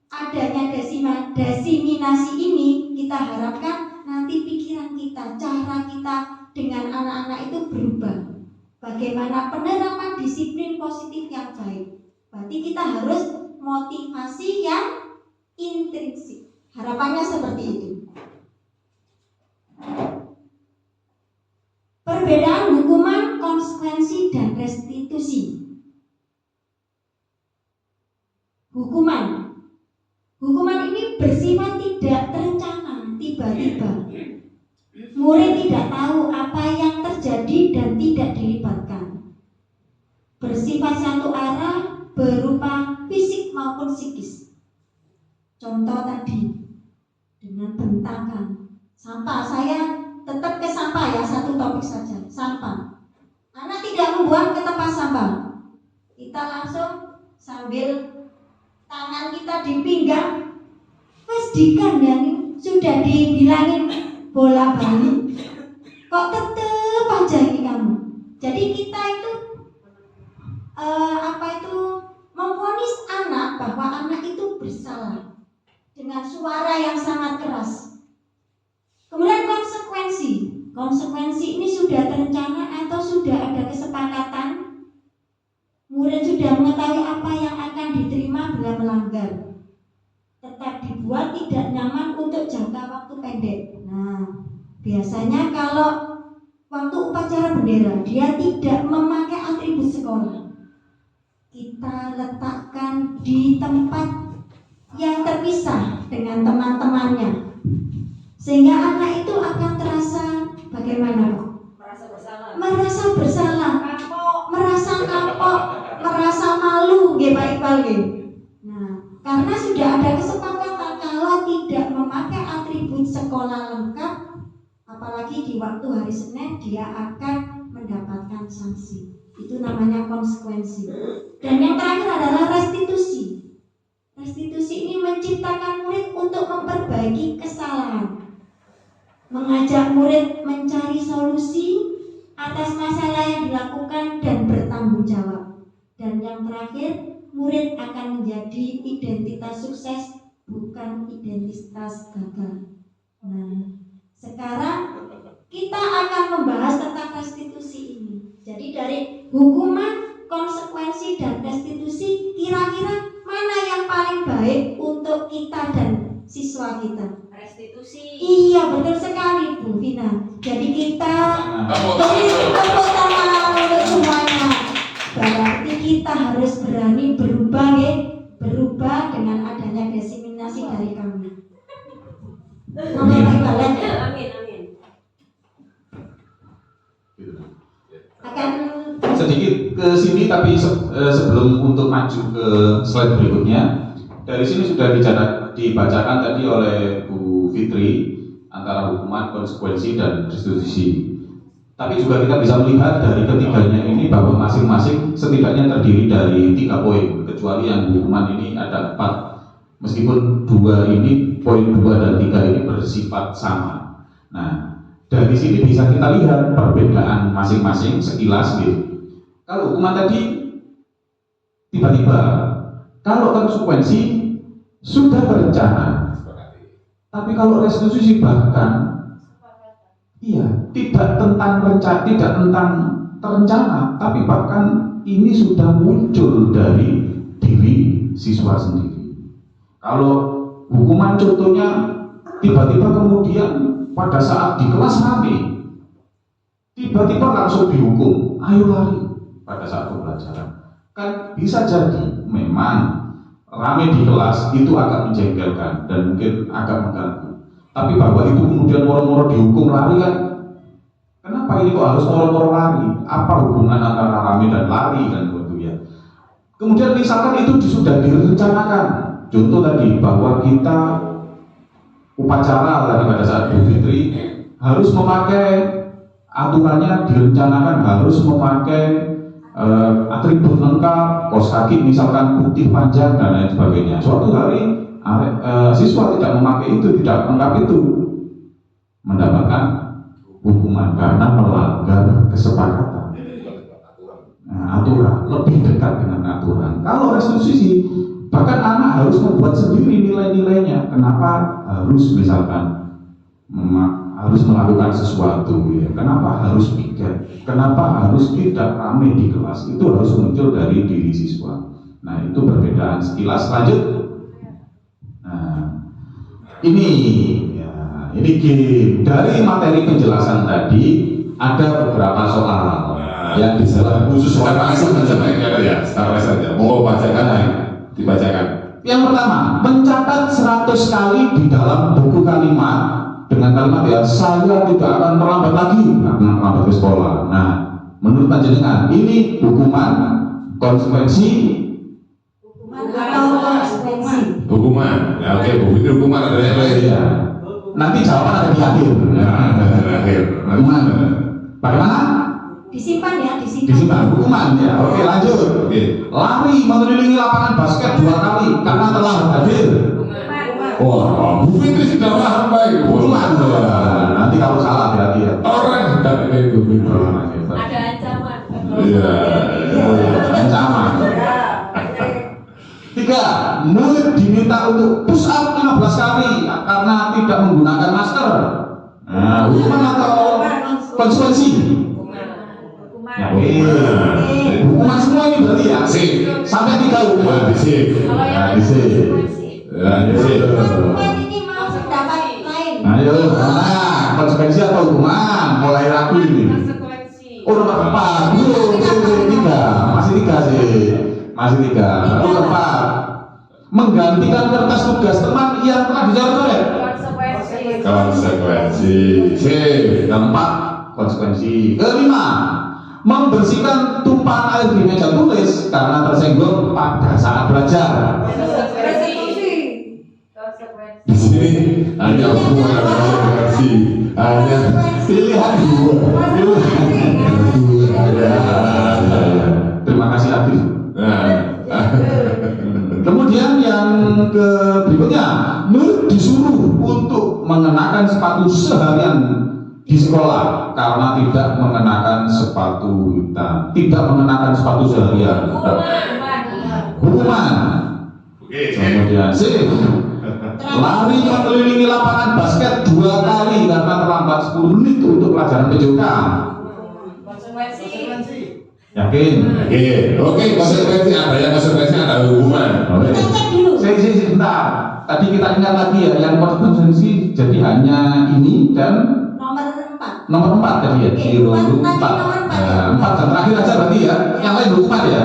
adanya desiminasi ini, kita harapkan nanti pikiran kita, cara kita dengan anak-anak itu berubah. Bagaimana penerapan disiplin positif yang baik. Berarti kita harus motivasi yang intrinsik. Harapannya seperti itu. Perbedaan hukuman, konsekuensi, dan restitusi. Hukuman ini bersifat tidak terencana, tiba-tiba. Murid tidak tahu apa yang terjadi dan tidak dilibatkan. Bersifat satu arah, berupa fisik maupun psikis. Contoh tadi, dengan bentakan sampah, saya tetap ke sampah ya, satu topik saja, sampah. Anak tidak membuang ke tempat sampah, kita langsung sambil tangan kita di pinggang, wes dikandani, sudah dibilangin bola balik, kok tetep aja ini kamu. Jadi kita itu memvonis anak bahwa anak itu bersalah dengan suara yang sangat keras. Kemudian konsekuensi ini sudah terencana atau sudah ada kesepakatan. Murid sudah mengetahui apa yang akan diterima bila melanggar. Tetap dibuat tidak nyaman untuk jangka waktu pendek. Nah, biasanya kalau waktu upacara bendera dia tidak memakai atribut sekolah, kita letakkan di tempat yang terpisah dengan teman-temannya, sehingga anak itu akan terasa bagaimana? Merasa bersalah. Merasa bersalah, merasa kapok, merasa malu, nggih Pak Iqbal nggih. Nah, karena sudah ada kesepakatan kalau tidak memakai atribut sekolah lengkap, apalagi di waktu hari Senin, dia akan mendapatkan sanksi. Itu namanya konsekuensi. Dan yang terakhir adalah restitusi. Restitusi ini menciptakan murid untuk memperbaiki kesalahan, mengajak murid mencari solusi atas masalah yang dilakukan dan bertanggung jawab. Dan yang terakhir, murid akan menjadi identitas sukses, bukan identitas gagal. Nah, sekarang kita akan membahas tentang restitusi ini. Jadi dari hukuman, konsekuensi, dan restitusi, kira-kira mana yang paling baik untuk kita dan siswa kita? Restitusi. Iya, betul sekali Bu Vina. Jadi kita beri tepuk tangan untuk semuanya. Berarti kita harus berani berubah ya, berubah dengan adanya diseminasi dari kami. Amin. Amin, amin. Akan Sedikit ke sini, tapi sebelum untuk maju ke slide berikutnya, dari sini sudah dibacakan tadi oleh Bu Fitri antara hukuman, konsekuensi, dan restitusi. Tapi juga kita bisa melihat dari ketiganya ini bahwa masing-masing setidaknya terdiri dari 3 poin, kecuali yang hukuman ini ada 4. Meskipun 2 ini, poin 2 dan 3 ini bersifat sama. Nah, dari sini bisa kita lihat perbedaan masing-masing sekilas gitu. Kalau hukuman tadi tiba-tiba, kalau konsekuensi sudah berencana, tapi kalau restitusi bahkan tidak tentang terencana, tapi bahkan ini sudah muncul dari diri siswa sendiri. Kalau hukuman contohnya tiba-tiba kemudian pada saat di kelas rame, tiba-tiba langsung dihukum, ayo lari pada saat pembelajaran. Kan bisa jadi memang rame di kelas itu agak menjengkelkan dan mungkin agak mengganggu. Tapi bahwa itu kemudian moro-moro dihukum lari kan, kenapa ini kok harus moro-moro lari? Apa hubungan antara rame dan lari kan gitu ya? Kemudian misalkan itu sudah direncanakan, contoh tadi bahwa kita upacara tadi pada saat Bu Fitri harus memakai aturannya direncanakan harus memakai atribut lengkap, kaos kaki misalkan putih panjang dan lain sebagainya. Suatu hari siswa tidak memakai itu, tidak lengkap itu, mendapatkan hukuman karena melanggar kesepakatan. Nah, aturan lebih dekat dengan aturan. Kalau restitusi bahkan anak harus membuat sendiri nilai-nilainya. Kenapa harus misalkan harus melakukan sesuatu ya? Kenapa harus piket? Kenapa harus tidak ramai di kelas? Itu harus muncul dari diri siswa. Nah, itu perbedaan sekilas. Lanjut. Nah, ini dari materi penjelasan tadi ada beberapa soal yang disebut khusus soal ya, sekarang saja. Mau bacakan dibacakan. Yang pertama, mencatat 100 kali di dalam buku kalimat dengan kalimat ya, saya tidak akan terlambat lagi terlambat ke sekolah. Nah, menurut panjenengan ini hukuman, konsekuensi, atau konsekuensi? Hukuman. Ya, oke, Bu Fitri hukuman ada yang lain. ya. Nanti jawaban ada di akhir. Terakhir. Hukuman. Bagaimana? Disimpan ya, Disimpan hukuman ya. Oke, lanjut. Oke. Lari mengelilingi lapangan basket 2 kali karena telah hadir. Wah, Bu Fitri sudah paham baik. Hukuman. Nanti kalau salah hati-hati ya. Orang dan ini Bu Fitri. Ada ancaman. Iya. Ancaman. 3. Murid diminta untuk push up 15 kali karena tidak menggunakan masker. Nah, hukuman atau konsekuensi? Ya, hukuman semua ini berarti ya. Sampai 3 hukuman. Sip. Kalau yang Nah, di sini. konsekuensi. Ya, sih. Konsekuen ini mau pendapat lain. Ayo, nah, konsekuensi atau hukuman? Mulai ragu ini. Konsekuensi. Oh, nomor 4. Masih 3 sih. Masih 3. Lalu keempat, menggantikan kertas tugas teman yang telah dicoret-coret. Konsekuensi. Konsekuensi. Sip. Keempat, konsekuensi. Kelima, membersihkan tumpahan air di meja tulis karena tersinggung pada saat belajar. Konsekuensi. Konsekuensi. Di sini hanya hukuman atau konsekuensi. Hanya pilihan dua. Ya. Terima kasih Adif. Nah. Kemudian yang berikutnya, Nur disuruh untuk mengenakan sepatu seharian di sekolah karena tidak mengenakan sepatu hitam, tidak mengenakan sepatu seharian. Hukuman. Oke. Kemudian sip. Lari mengelilingi lapangan basket 2 kali karena terlambat 10 menit untuk pelajaran PJK. Konsekuensi. Yakin? Oke, konsekuensi ada yang konsekuensi ada hukuman. Oke. Kita cek dulu. Sebentar. Tadi kita ingat lagi ya, yang konsekuensi jadi hanya ini dan Nomor 4. nomor 4 tadi ya. Oke, Zero tadi 4. nomor 4 ya. 4 dan terakhir aja berarti ya. Yang lain hukuman ya.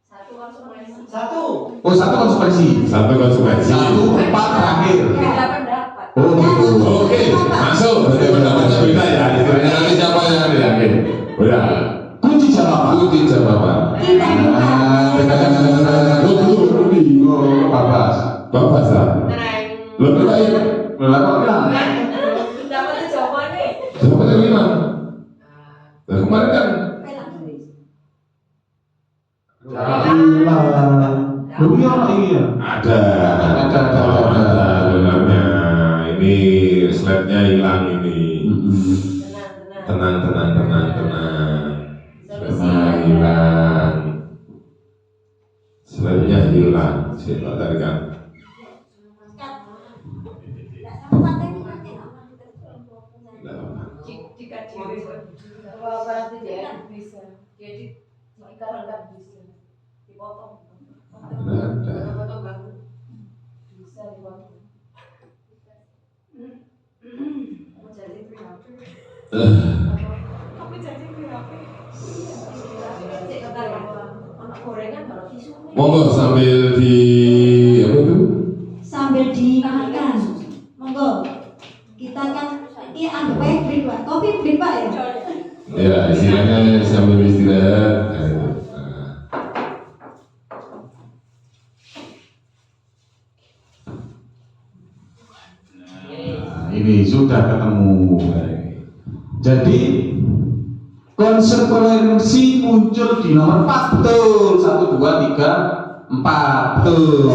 Satu konsekuensi. Oh, 1 konsekuensi. Satu konsekuensi. 1, 4 terakhir. Beda pendapat. Oh, gitu. Oke, masuk. Berarti pendapatnya beda ya. Istilahnya nanti siapa yang yakin? Udah. Kunci jawaban. Kunci jawaban. Kita Oh, babas. Bapak sah. Tereng. Lebih baik. Lah kok bilang? Pendapatnya jawabannya. Jawabannya 5. Nah, kemarin kan Lu iya iya. ada. Ada. Benarnya. Ini slide-nya hilang ini. Tenang. Tenang. Slide-nya hilang. Slide-nya hilang. Coba tarikan. Jika ciri Apa nanti dia bisa jadi ikan bisa dipotong Ada. bisa dipotong jadi PHP. tapi jadi PHP Anak gorengan kalau tisu. Monggo sambil di apa itu? sambil dimakan. Monggo. Kita kan ini anggap aja break Pak. Kopi break Pak ya. Ya, istilahnya sambil istirahat. Nah, itu. Nah, ini sudah ketemu. Jadi konsekuensi muncul di nomor 4 betul. 1, 2, 3, 4 betul.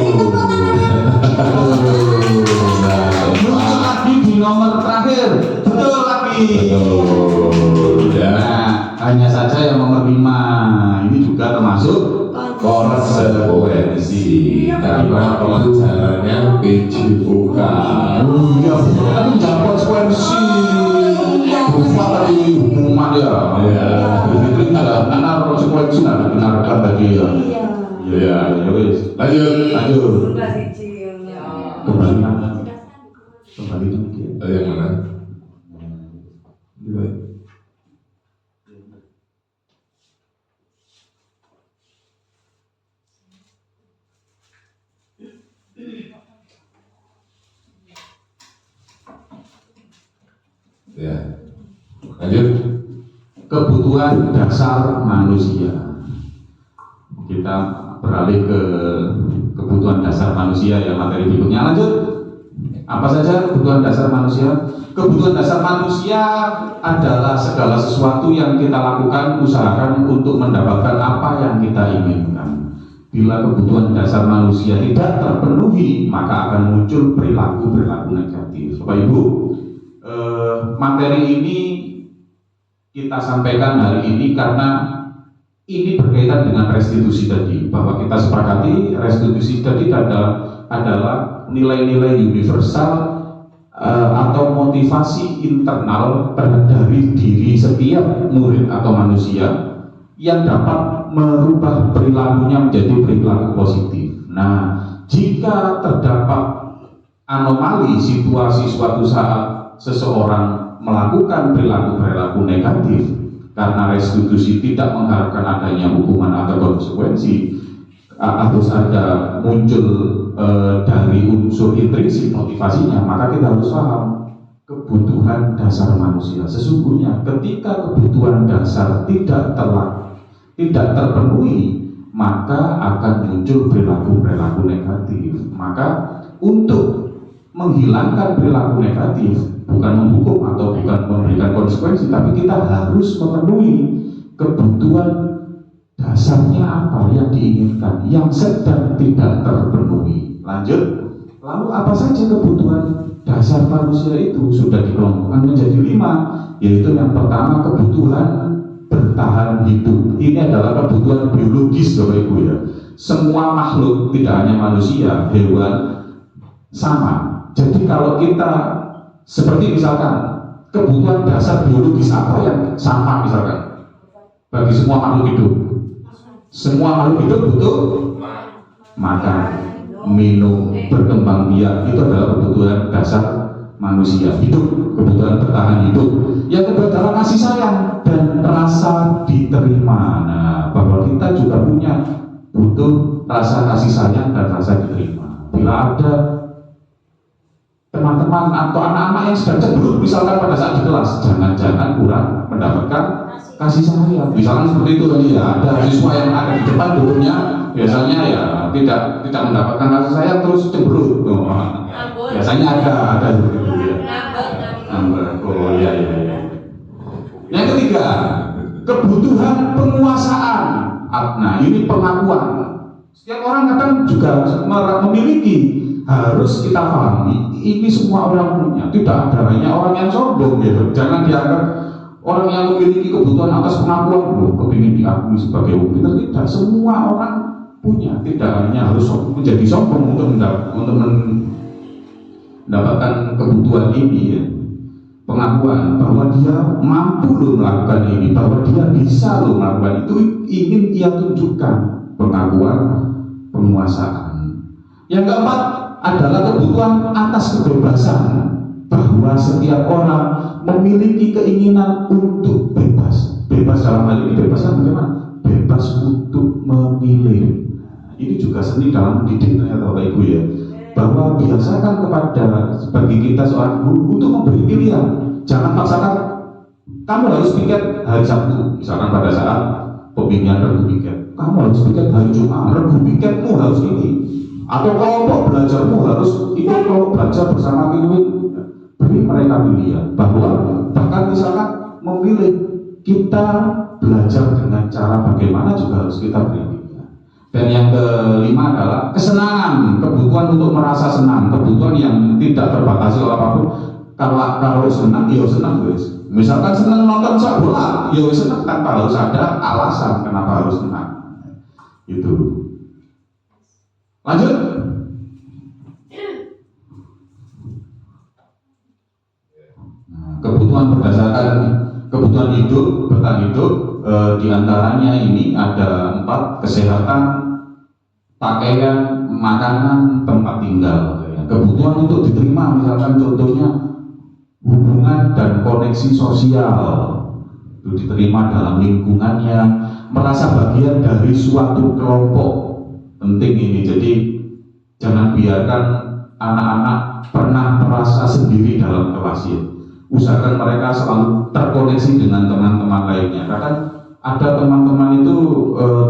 Muncul lagi di nomor terakhir betul lagi. Betul. Ya. Nah, hanya saja yang nomor 5 ini juga termasuk Konsekuensi. Karena pelajarannya PJOK. iya, kan jangan konsekuensi. Hukuman tadi hukuman ya. Ya. Itu tidak benar konsekuensi tidak dibenarkan tadi ya. Iya. Ya. Ya wis. Lanjut. Lanjut. Ya. Kembali mana? Kembali lagi. Yang mana? Dua. Ya. Lanjut. Kebutuhan dasar manusia. Kita beralih ke kebutuhan dasar manusia ya, materi berikutnya. Lanjut. Apa saja kebutuhan dasar manusia? Kebutuhan dasar manusia adalah segala sesuatu yang kita lakukan, usahakan untuk mendapatkan apa yang kita inginkan. Bila kebutuhan dasar manusia tidak terpenuhi, maka akan muncul perilaku-perilaku negatif. Bapak Ibu, materi ini kita sampaikan hari ini karena ini berkaitan dengan restitusi tadi, bahwa kita sepakati restitusi tadi adalah nilai-nilai universal atau motivasi internal dari diri setiap murid atau manusia yang dapat merubah perilakunya menjadi perilaku positif. Nah, jika terdapat anomali situasi suatu saat seseorang melakukan perilaku negatif karena restitusi tidak mengharapkan adanya hukuman atau konsekuensi, harus ada muncul dari unsur intrinsik motivasinya, maka kita harus paham kebutuhan dasar manusia. Sesungguhnya ketika kebutuhan dasar tidak terpenuhi, maka akan muncul perilaku negatif. Maka untuk menghilangkan perilaku negatif, bukan menghukum atau bukan memberikan konsekuensi, tapi kita harus memenuhi kebutuhan dasarnya apa yang diinginkan, yang sedang tidak terpenuhi. Lanjut, lalu apa saja kebutuhan dasar manusia itu? Sudah dikelompokkan menjadi 5, yaitu yang pertama kebutuhan bertahan hidup. Ini adalah kebutuhan biologis, Bapak Ibu ya. Semua makhluk, tidak hanya manusia, hewan, sama. Jadi kalau kita seperti misalkan kebutuhan dasar biologis apa yang sama misalkan bagi semua makhluk hidup? Semua makhluk hidup butuh makan, minum, berkembang biak. Itu adalah kebutuhan dasar manusia hidup, kebutuhan bertahan hidup. Yang kedua adalah kasih sayang dan rasa diterima. Nah, bahwa kita juga punya butuh rasa kasih sayang dan rasa diterima. Bila ada teman-teman atau anak-anak yang sedang cemberut misalkan pada saat di kelas, jangan-jangan kurang mendapatkan kasih sayang. Misalkan seperti itu tadi ya, ada siswa yang ada di depan duduknya biasanya ya tidak mendapatkan kasih sayang terus cemberut. Biasanya ada seperti itu ya. Oh iya. Yang ketiga, kebutuhan penguasaan. Nah, ini pengakuan. Setiap orang kadang juga memiliki, harus kita pahami ini semua orang punya, tidak ada hanya orang yang sombong ya. Jangan dianggap orang yang memiliki kebutuhan atas pengakuan kepingin diakui sebagai pintar. Tidak, semua orang punya, tidak hanya harus menjadi sombong untuk mendapatkan kebutuhan ini ya. Pengakuan bahwa dia mampu loh melakukan ini, bahwa dia bisa loh melakukan itu, ingin ia tunjukkan. Pengakuan penguasaan. Yang keempat adalah kebutuhan atas kebebasan, bahwa setiap orang memiliki keinginan untuk bebas. Bebas dalam hal ini bebasnya bagaimana? Bebas untuk memilih. Ini juga seni dalam mendidik ternyata Bapak Ibu ya. Bahwa biasakan kepada bagi kita seorang guru untuk memberi pilihan. Jangan paksakan kamu harus piket hari Sabtu, misalkan pada saat pemilihan regu piket. Kamu harus piket hari Jumat, regu piketmu harus ini. Atau kelompok belajarmu harus ikut kelompok belajar bersama Pilwin. Beri mereka pilihan bahwa bahkan misalkan memilih, kita belajar dengan cara bagaimana juga harus kita beri pilihan. Dan yang kelima adalah kesenangan, kebutuhan untuk merasa senang, kebutuhan yang tidak terbatasi oleh apapun. Kalau senang, ya senang guys. Misalkan senang nonton sepak bola, ya senang tanpa harus ada alasan kenapa harus senang. Itu. Lanjut. Nah, kebutuhan berdasarkan kebutuhan hidup, bertahan hidup, diantaranya ini ada 4: kesehatan, pakaian, makanan, tempat tinggal. Kebutuhan untuk diterima, misalkan contohnya hubungan dan koneksi sosial, itu diterima dalam lingkungannya, merasa bagian dari suatu kelompok, penting ini. Jadi jangan biarkan anak-anak pernah merasa sendiri dalam kelas ya. Usahakan mereka selalu terkoneksi dengan teman-teman lainnya. Kadang ada teman-teman itu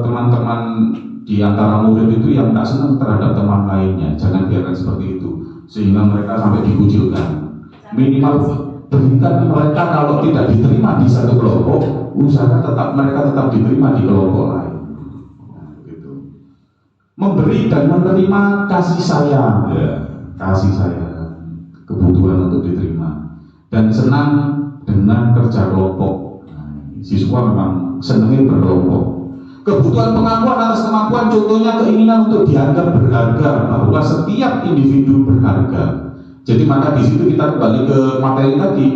teman-teman di antara murid itu yang tak senang terhadap teman lainnya. Jangan biarkan seperti itu sehingga mereka sampai dikucilkan. Minimal berikan mereka, kalau tidak diterima di satu kelompok, usahakan mereka tetap diterima di kelompok lain. Nah, gitu. Memberi dan menerima kasih sayang, kasih sayang, kebutuhan untuk diterima, dan senang dengan kerja kelompok. Nah, siswa memang senangnya berkelompok. Kebutuhan pengakuan atas kemampuan, contohnya keinginan untuk dianggap berharga, bahwa setiap individu berharga. Jadi maka di situ kita kembali ke materi tadi,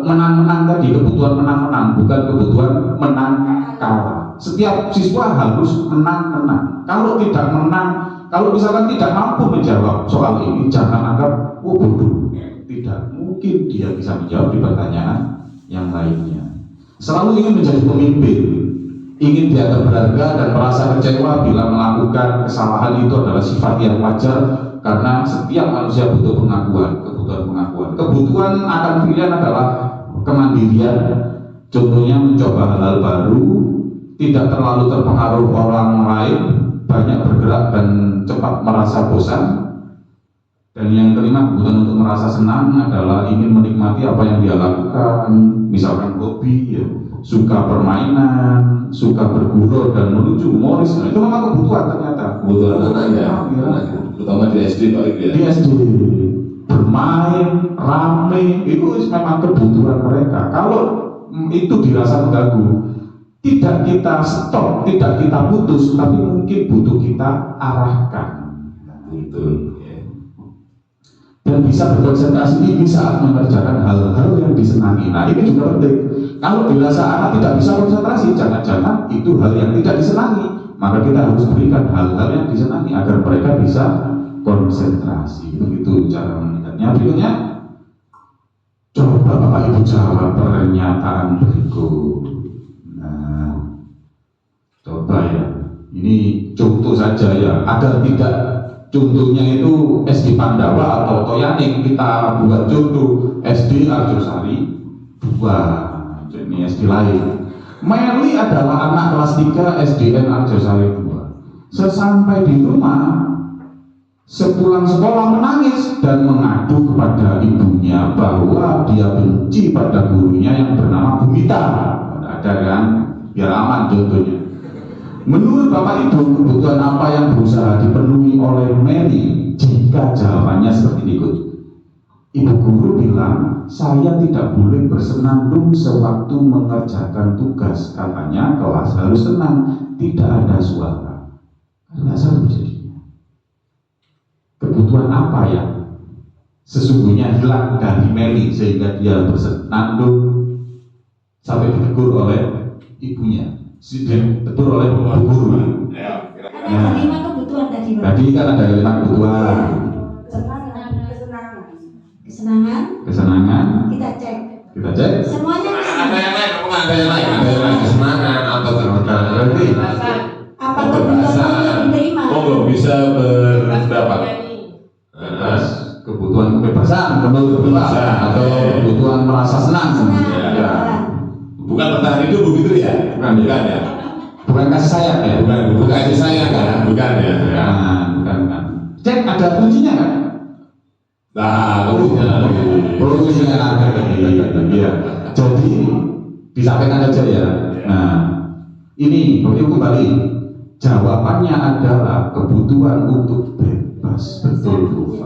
menang-menang tadi, kebutuhan menang-menang, bukan kebutuhan menang kalah. Setiap siswa harus menang-menang. Kalau tidak menang, kalau misalkan tidak mampu menjawab soal ini, jangan anggap bodoh. Tidak mungkin dia bisa menjawab di pertanyaan yang lainnya. Selalu ingin menjadi pemimpin, ingin dianggap berharga dan merasa kecewa bila melakukan kesalahan itu adalah sifat yang wajar, karena setiap manusia butuh pengakuan, kebutuhan pengakuan. Kebutuhan akan pilihan adalah kemandirian, contohnya mencoba hal-hal baru, tidak terlalu terpengaruh orang lain, banyak bergerak dan cepat merasa bosan. Dan yang kelima, kebutuhan untuk merasa senang adalah ingin menikmati apa yang dia lakukan, misalkan hobi, ya, suka permainan, suka bergurau dan menuju humoris. Nah, itu memang kebutuhan ternyata. Kebutuhan anak ya, terutama di SD paling ya. Di SD bermain, rame, itu memang kebutuhan mereka. Kalau itu dirasa mengganggu, tidak kita stop, tidak kita putus, tapi mungkin butuh kita arahkan. Betul. Dan bisa berkonsentrasi tinggi saat mengerjakan hal-hal yang disenangi. Nah, ini juga penting. Kalau dirasa anak tidak bisa konsentrasi, jangan-jangan itu hal yang tidak disenangi. Maka kita harus berikan hal-hal yang disenangi agar mereka bisa konsentrasi. Begitu cara meningkatnya. Berikutnya, coba Bapak Ibu jawab pernyataan berikut. Nah, coba ya. Ini contoh saja ya, agar tidak contohnya itu SD Pandawa atau Toyaning, kita buat contoh SD Arjosari 2, ini SD lain. Meli adalah anak kelas 3 SDN Arjosari 2. Sesampai di rumah, sepulang sekolah menangis dan mengadu kepada ibunya bahwa dia benci pada gurunya yang bernama Bumita. Ada kan? Biar aman contohnya. Menurut Bapak Ibu, kebutuhan apa yang berusaha dipenuhi oleh Meli jika jawabannya seperti berikut? Ibu guru bilang, saya tidak boleh bersenandung sewaktu mengerjakan tugas. Katanya kelas harus tenang, tidak ada suara. Tidak seru jadinya. Kebutuhan apa yang sesungguhnya hilang dari Meli sehingga dia bersenandung sampai ditegur oleh ibunya? Ditegur oleh guru. Ada 5 kebutuhan tadi, Pak. Tadi kan ada 5 kebutuhan. Kesenangan. Kita cek. Semuanya Ada yang lain, ada yang lain. Kesenangan atau berarti apa kebutuhan yang diterima? nggak bisa berpendapat. Bebas, kebutuhan kebebasan menurut kebebasan atau kebutuhan merasa senang. Ya. Bukan bertahan hidup begitu ya? Bukan ya? Bukan kasih sayang ya? Bukan kasih sayang kan? Bukan ya? Bukan. Cek ada kuncinya kan? Nah, Kuncinya ada. Iya. Jadi disampaikan aja ya. Nah, ini kembali. Jawabannya adalah kebutuhan untuk bebas. Betul, Bu.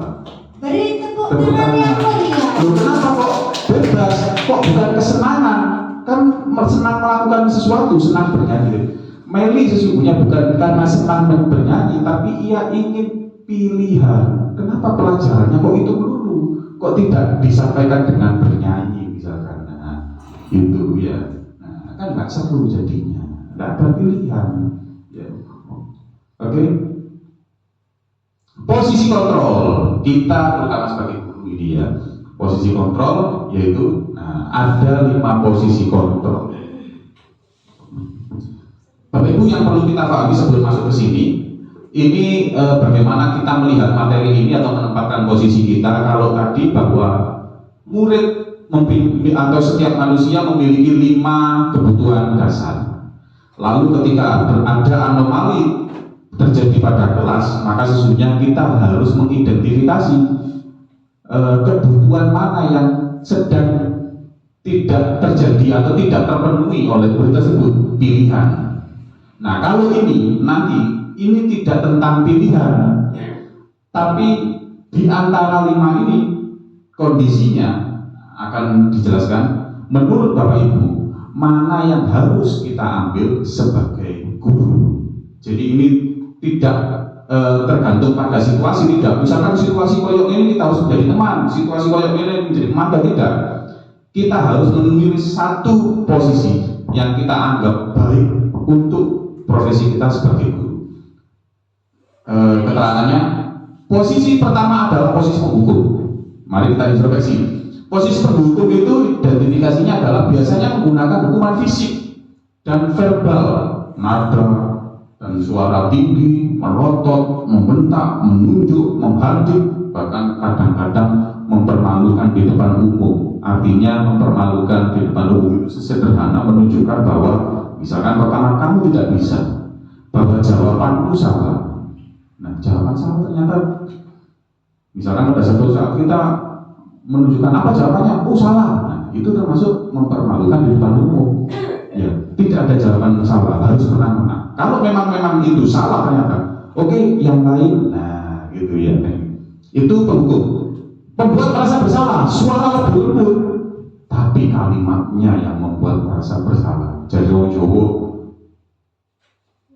Beri tepuk tangan yang mulia. Kenapa kok bebas? Kok bukan kesenangan? Kan senang melakukan sesuatu, senang bernyanyi. Meli sesungguhnya bukan karena senang bernyanyi, tapi ia ingin pilihan. Kenapa pelajarannya kok itu melulu? Kok tidak disampaikan dengan bernyanyi misalkan? Nah, itu ya. Nah, kan nggak seru jadinya. Nggak ada pilihan. Ya. Oke. Posisi kontrol kita terutama sebagai guru ini ya. Posisi kontrol yaitu ada 5 posisi kontrol. Bapak Ibu yang perlu kita pahami sebelum masuk ke sini, ini bagaimana kita melihat materi ini atau menempatkan posisi kita. Kalau tadi bahwa murid atau setiap manusia memiliki 5 kebutuhan dasar. Lalu ketika ada anomali terjadi pada kelas, maka sesungguhnya kita harus mengidentifikasi kebutuhan mana yang sedang tidak terjadi atau tidak terpenuhi oleh murid tersebut, pilihan. Nah, kalau ini nanti ini tidak tentang pilihan, tapi di antara 5 ini kondisinya akan dijelaskan menurut Bapak Ibu mana yang harus kita ambil sebagai guru. Jadi ini tidak tergantung pada situasi, tidak. Misalkan situasi koyok ini kita harus menjadi teman, situasi koyok ini menjadi teman, tidak. Kita harus memilih satu posisi yang kita anggap baik untuk profesi kita sebagai guru. keterangannya. Posisi pertama adalah posisi penghukum. Mari kita introspeksi. Posisi penghukum itu identifikasinya adalah biasanya menggunakan hukuman fisik dan verbal, nada dan suara tinggi, merotot, membentak, menunjuk, menghardik, bahkan kadang-kadang mempermalukan di depan umum. Artinya mempermalukan di depan umum itu sederhana menunjukkan bahwa misalkan pertama kamu tidak bisa, bahwa jawabanmu salah. Nah, jawaban salah ternyata misalkan pada satu saat kita menunjukkan apa jawabannya, oh salah. Nah, itu termasuk mempermalukan di depan umum. Ya, tidak ada jawaban salah, harus menang-menang. Kalau memang itu salah ternyata, oke, yang lain, nah gitu ya. Itu penghukum. Pembuat merasa bersalah, suara lebih lembut, tapi kalimatnya yang membuat merasa bersalah. Jadi Jawa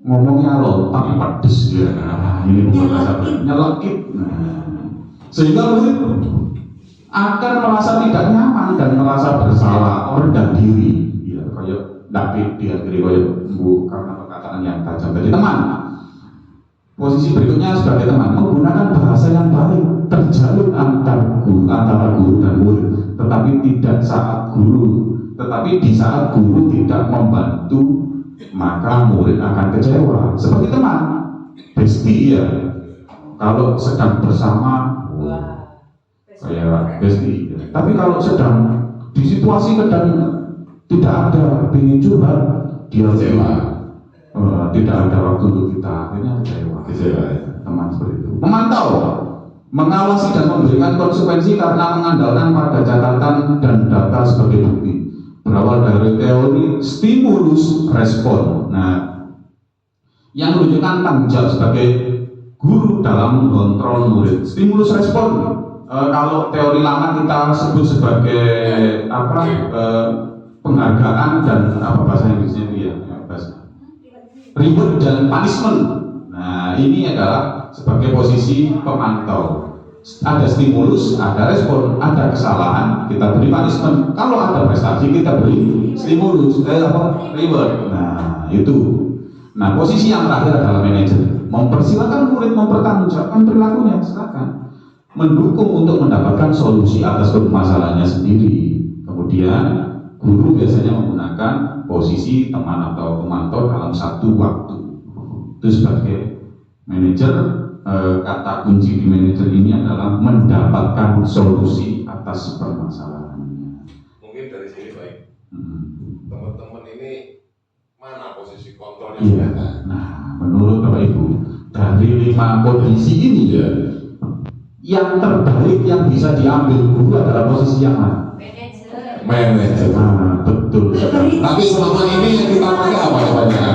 ngomongnya lontak pedes ya. Nah, ini membuat merasa nyelekit. Nah, sehingga murid akan merasa tidak nyaman dan merasa bersalah, merendah diri. Ya, kayak David diakhiri kayak Bu karena perkataan yang tajam tadi. Teman, posisi berikutnya sebagai teman menggunakan bahasa yang baik, terjalin antara guru dan murid, tetapi di saat guru tidak membantu, maka murid akan kecewa. Seperti teman, bestie ya. Kalau sedang bersama, kayak bestie. Tapi kalau sedang di situasi kadang tidak ada, ingin curhat, dia kecewa. Tidak ada waktu untuk kita, akhirnya kecewa. Teman seperti itu. Memantau, mengawasi dan memberikan konsekuensi karena mengandalkan pada catatan dan data sebagai bukti. Berawal dari teori stimulus respon. Nah, yang menunjukkan tanggung jawab sebagai guru dalam mengontrol murid. Stimulus respon, kalau teori lama kita sebut sebagai penghargaan dan bahasa Inggrisnya dia, reward dan punishment. Nah, ini adalah sebagai posisi pemantau. Ada stimulus, ada respon, ada kesalahan, kita beri punishment. Kalau ada prestasi, kita beri stimulus, reward. Nah, itu. Nah, posisi yang terakhir adalah manajer. Mempersilakan murid mempertanggungjawabkan perilakunya, silakan. Mendukung untuk mendapatkan solusi atas permasalahannya sendiri. Kemudian, guru biasanya menggunakan posisi teman atau pemantau dalam satu waktu. Itu sebagai manajer. Kata kunci di manajer ini adalah mendapatkan solusi atas permasalahannya. Mungkin dari sini baik. Teman-teman ini mana posisi kontrolnya? Iya. Nah, menurut Bapak Ibu, dari 5 kondisi ini ya, yang terbaik yang bisa diambil guru adalah posisi yang mana? Manajer. Nah, betul. Tapi selama ini yang kita pakai apa namanya?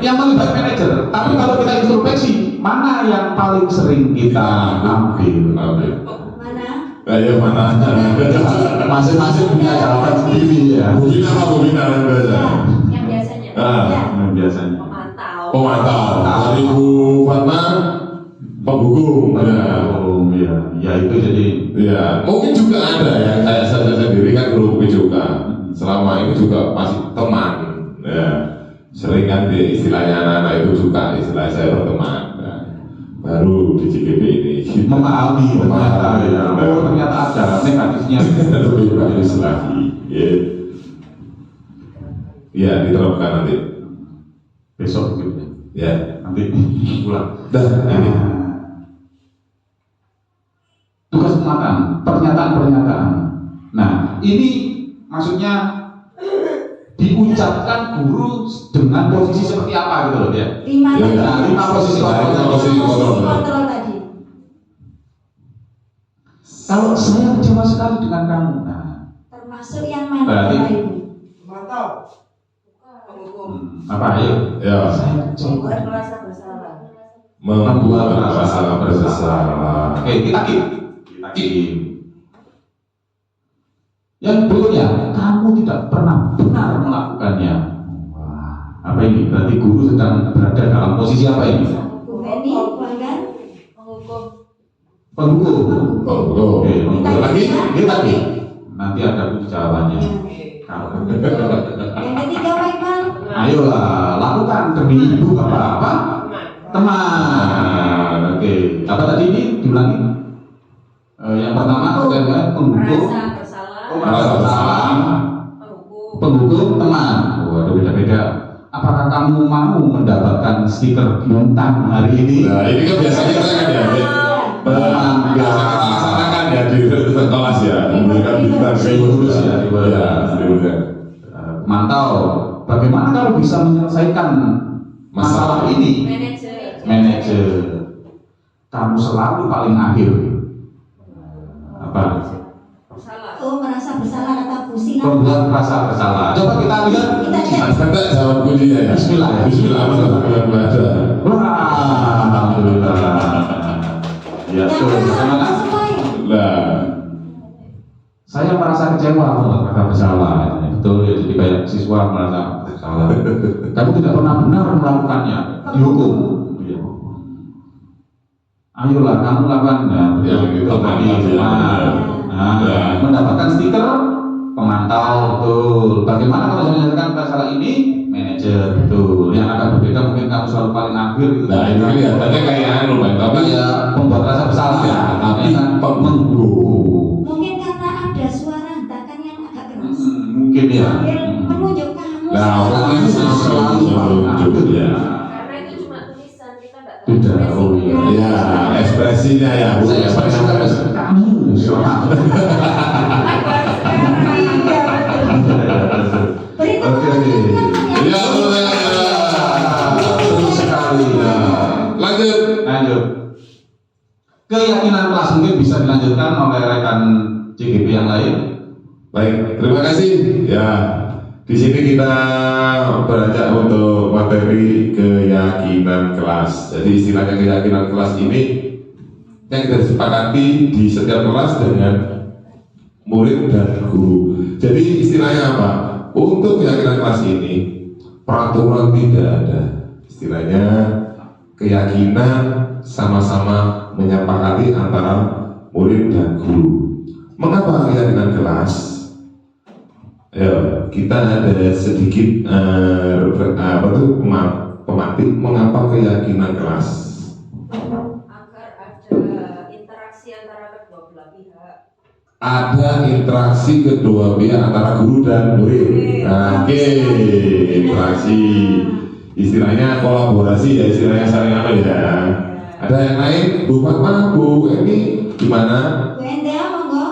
Yang paling baik manajer. Tapi kalau kita introspeksi, mana yang paling sering kita ambil? Mana? Ayo mana? Masing-masing punya jawaban sendiri ya. Bu Bina biasa. Yang biasanya. Yang biasanya. Pemantau. Dari Bu Fatma, penghukum. Ya itu jadi. Ya, mungkin juga ada yang saya sendiri kan guru juga. Selama ini juga masih teman. Ya. Sering kan di istilahnya anak-anak itu suka istilah saya berteman. Nah, baru di CGP ini memahami ternyata ya. Oh ternyata ada negatifnya. lebih bagus lagi. Ya diterapkan nanti. Besok gitu. Ya Nanti pulang. ini. Tugas pernyataan. Nah ini maksudnya diucapkan guru dengan posisi seperti apa gitu loh ya. 5 posisi kontrol tadi. Kalau saya kecewa sekali dengan kamu, nah Termasuk yang mana berarti Bapak Ibu? Pemantau. Penghukum. apa ayo? Ya Saya kecewa. Membuat merasa bersalah. membuat rasa bersalah. Oke kita keep. Yang berikutnya, kamu tidak pernah benar melakukannya. Wah, apa ini? Berarti guru sedang berada dalam posisi apa ini? Bu Eni, pelanggan. Penghukum. Oke, lagi. Nanti ada kunci jawabannya. Yang ketiga Pak Iqbal. Ayolah, lakukan demi ibu bapak apa? Teman. Oke. Apa tadi ini diulangi? Yang pertama adalah penghukum. Merasa bersalah. Merasa bersalah. Penghukum. Penghukum teman. Oh, ada beda-beda. Apakah kamu mau mendapatkan stiker bintang hari ini? Nah, ini kan biasa kita kan ya. Biasa kita laksanakan ya di kelas ya. Memberikan bintang ke lulus ya. Ya, Mantau. Bagaimana kalau bisa menyelesaikan masalah ini? Manajer. Manajer. Kamu selalu paling akhir. Apa? Bersalah. Oh, merasa bersalah kata Bu Sina. Membuat rasa bersalah. Coba kita lihat. Kita cek. Mas Kata jawab kuncinya ya. Bismillah. Bismillah. Alhamdulillah. Wah, alhamdulillah. Ya, Yang tuh, bersalah bagaimana? semua. Nah, Saya merasa kecewa membuat rasa bersalah. Betul ya, jadi kayak siswa merasa bersalah. Kamu tidak pernah benar melakukannya, dihukum. Ya. Ayolah kamu lakukan ya, betul Ya, gitu tadi. ya. Nah, Ya. mendapatkan stiker pemantau betul. Bagaimana kalau menyelesaikan masalah ini? Manajer betul. Yang agak berbeda mungkin kamu selalu paling akhir gitu. nah ini kelihatannya kayak anu Pak, tapi Tapi ya membuat rasa bersalah. Ya, tapi kan penghukum. Mungkin karena ada suara hentakan yang agak keras. Mungkin ya. Sambil menunjuk kamu. Nah, orang itu selalu menunjuk ya. Karena itu cuma tulisan, kita nggak tahu. Tidak, oh iya. Ya, ekspresinya ya. Bu. Saya suka kamu. Beri tepuk Oke. tangan Ya, Betul sekali. ya. Lanjut. Lanjut. Keyakinan kelas mungkin bisa dilanjutkan oleh rekan CGP yang lain. Baik, terima kasih. Ya, di sini kita beranjak untuk materi keyakinan kelas. Jadi istilahnya keyakinan kelas ini yang kita sepakati di setiap kelas dengan murid dan guru. Jadi istilahnya apa? Untuk keyakinan kelas ini peraturan tidak ada. Istilahnya keyakinan sama-sama menyepakati antara murid dan guru. Mengapa keyakinan kelas? Ya, kita ada sedikit pemantik mengapa keyakinan kelas. Agar ada interaksi antara kedua belah pihak. Ada interaksi kedua pihak antara guru dan murid. Nah, oke, interaksi. Istilahnya kolaborasi ya, istilahnya saling apa ya. Ada yang lain, Bu Fatma, Bu Emi, gimana? Bu Endea, monggo.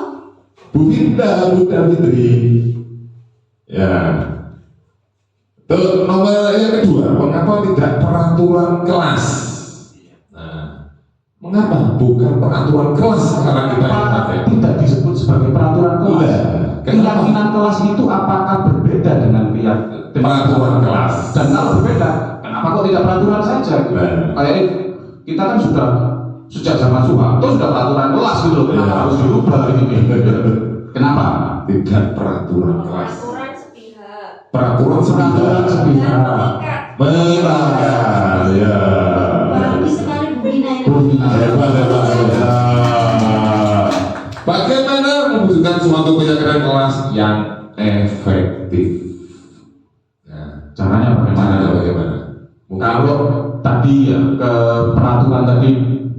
Bu Finda, Bu Davitri. Ya. Tuh, nomor yang kedua, mengapa tidak peraturan kelas? Nah, mengapa bukan peraturan kelas sekarang kita yang pakai? Tidak disebut sebagai peraturan kelas. Iya. Keyakinan kelas itu apakah berbeda dengan Peraturan kelas. Dan kalau berbeda, kenapa kok tidak peraturan saja? Nah. Kayak kita kan sudah sejak zaman Soeharto sudah peraturan kelas gitu loh. Kenapa Iya. harus dirubah ini? Kenapa? Tidak peraturan kelas. Peraturan sepihak. Peraturan sepihak. sepihak. Melanggar. Ya. Bagus sekali Bu Bina ini. Hebat, hebat, hebat. Bagaimana mewujudkan suatu keyakinan kelas yang efektif? Nah, Caranya bagaimana? bagaimana? Mungkin- Kalau tadi ya ke peraturan tadi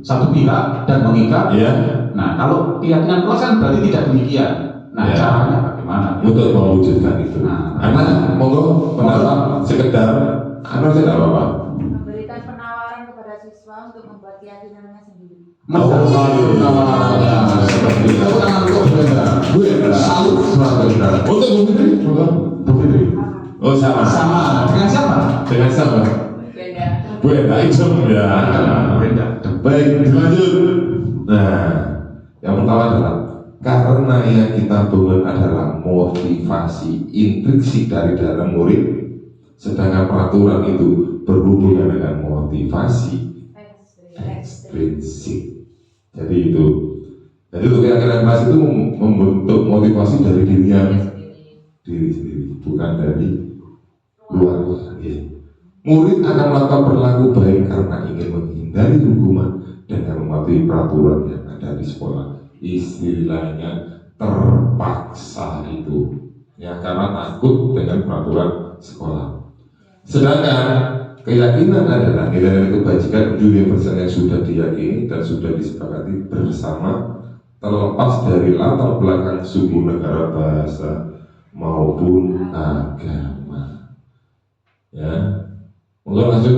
satu pihak dan mengikat. ya, Nah, kalau keyakinan kelas kan berarti tidak demikian. Nah, Ya. caranya bagaimana? untuk mewujudkan itu. Nah. Anak, monggo pendapat sekedar, anu saja tidak apa-apa. Memberikan penawaran kepada siswa untuk membuat keyakinannya sendiri. Menawarkan seperti itu. Tepuk tangan untuk Bu Endra. Bu Endra. Salut buat Bu Endra. Untuk Bu Fitri, monggo. Bu Fitri. Oh sama. Sama dengan siapa? Dengan sama. Beda. Bu Endra itu ya. Bu Endra. Baik, lanjut. Nah, yang pertama adalah karena yang kita bangun adalah motivasi intrinsik dari dalam murid, sedangkan peraturan itu berhubungan dengan motivasi ekstrinsik. Jadi itu. Jadi untuk keyakinan kelas itu membentuk motivasi dari dirinya diri sendiri, bukan dari luar. Ya. Murid akan melakukan perilaku baik karena ingin menghindari hukuman dengan mematuhi peraturan yang ada di sekolah. Istilahnya terpaksa itu, ya karena takut dengan peraturan sekolah. Sedangkan Keyakinan adalah nilai-nilai kebajikan universal yang sudah diyakini dan sudah disepakati bersama, terlepas dari latar belakang suku, negara, bahasa maupun agama. Ya, monggo lanjut.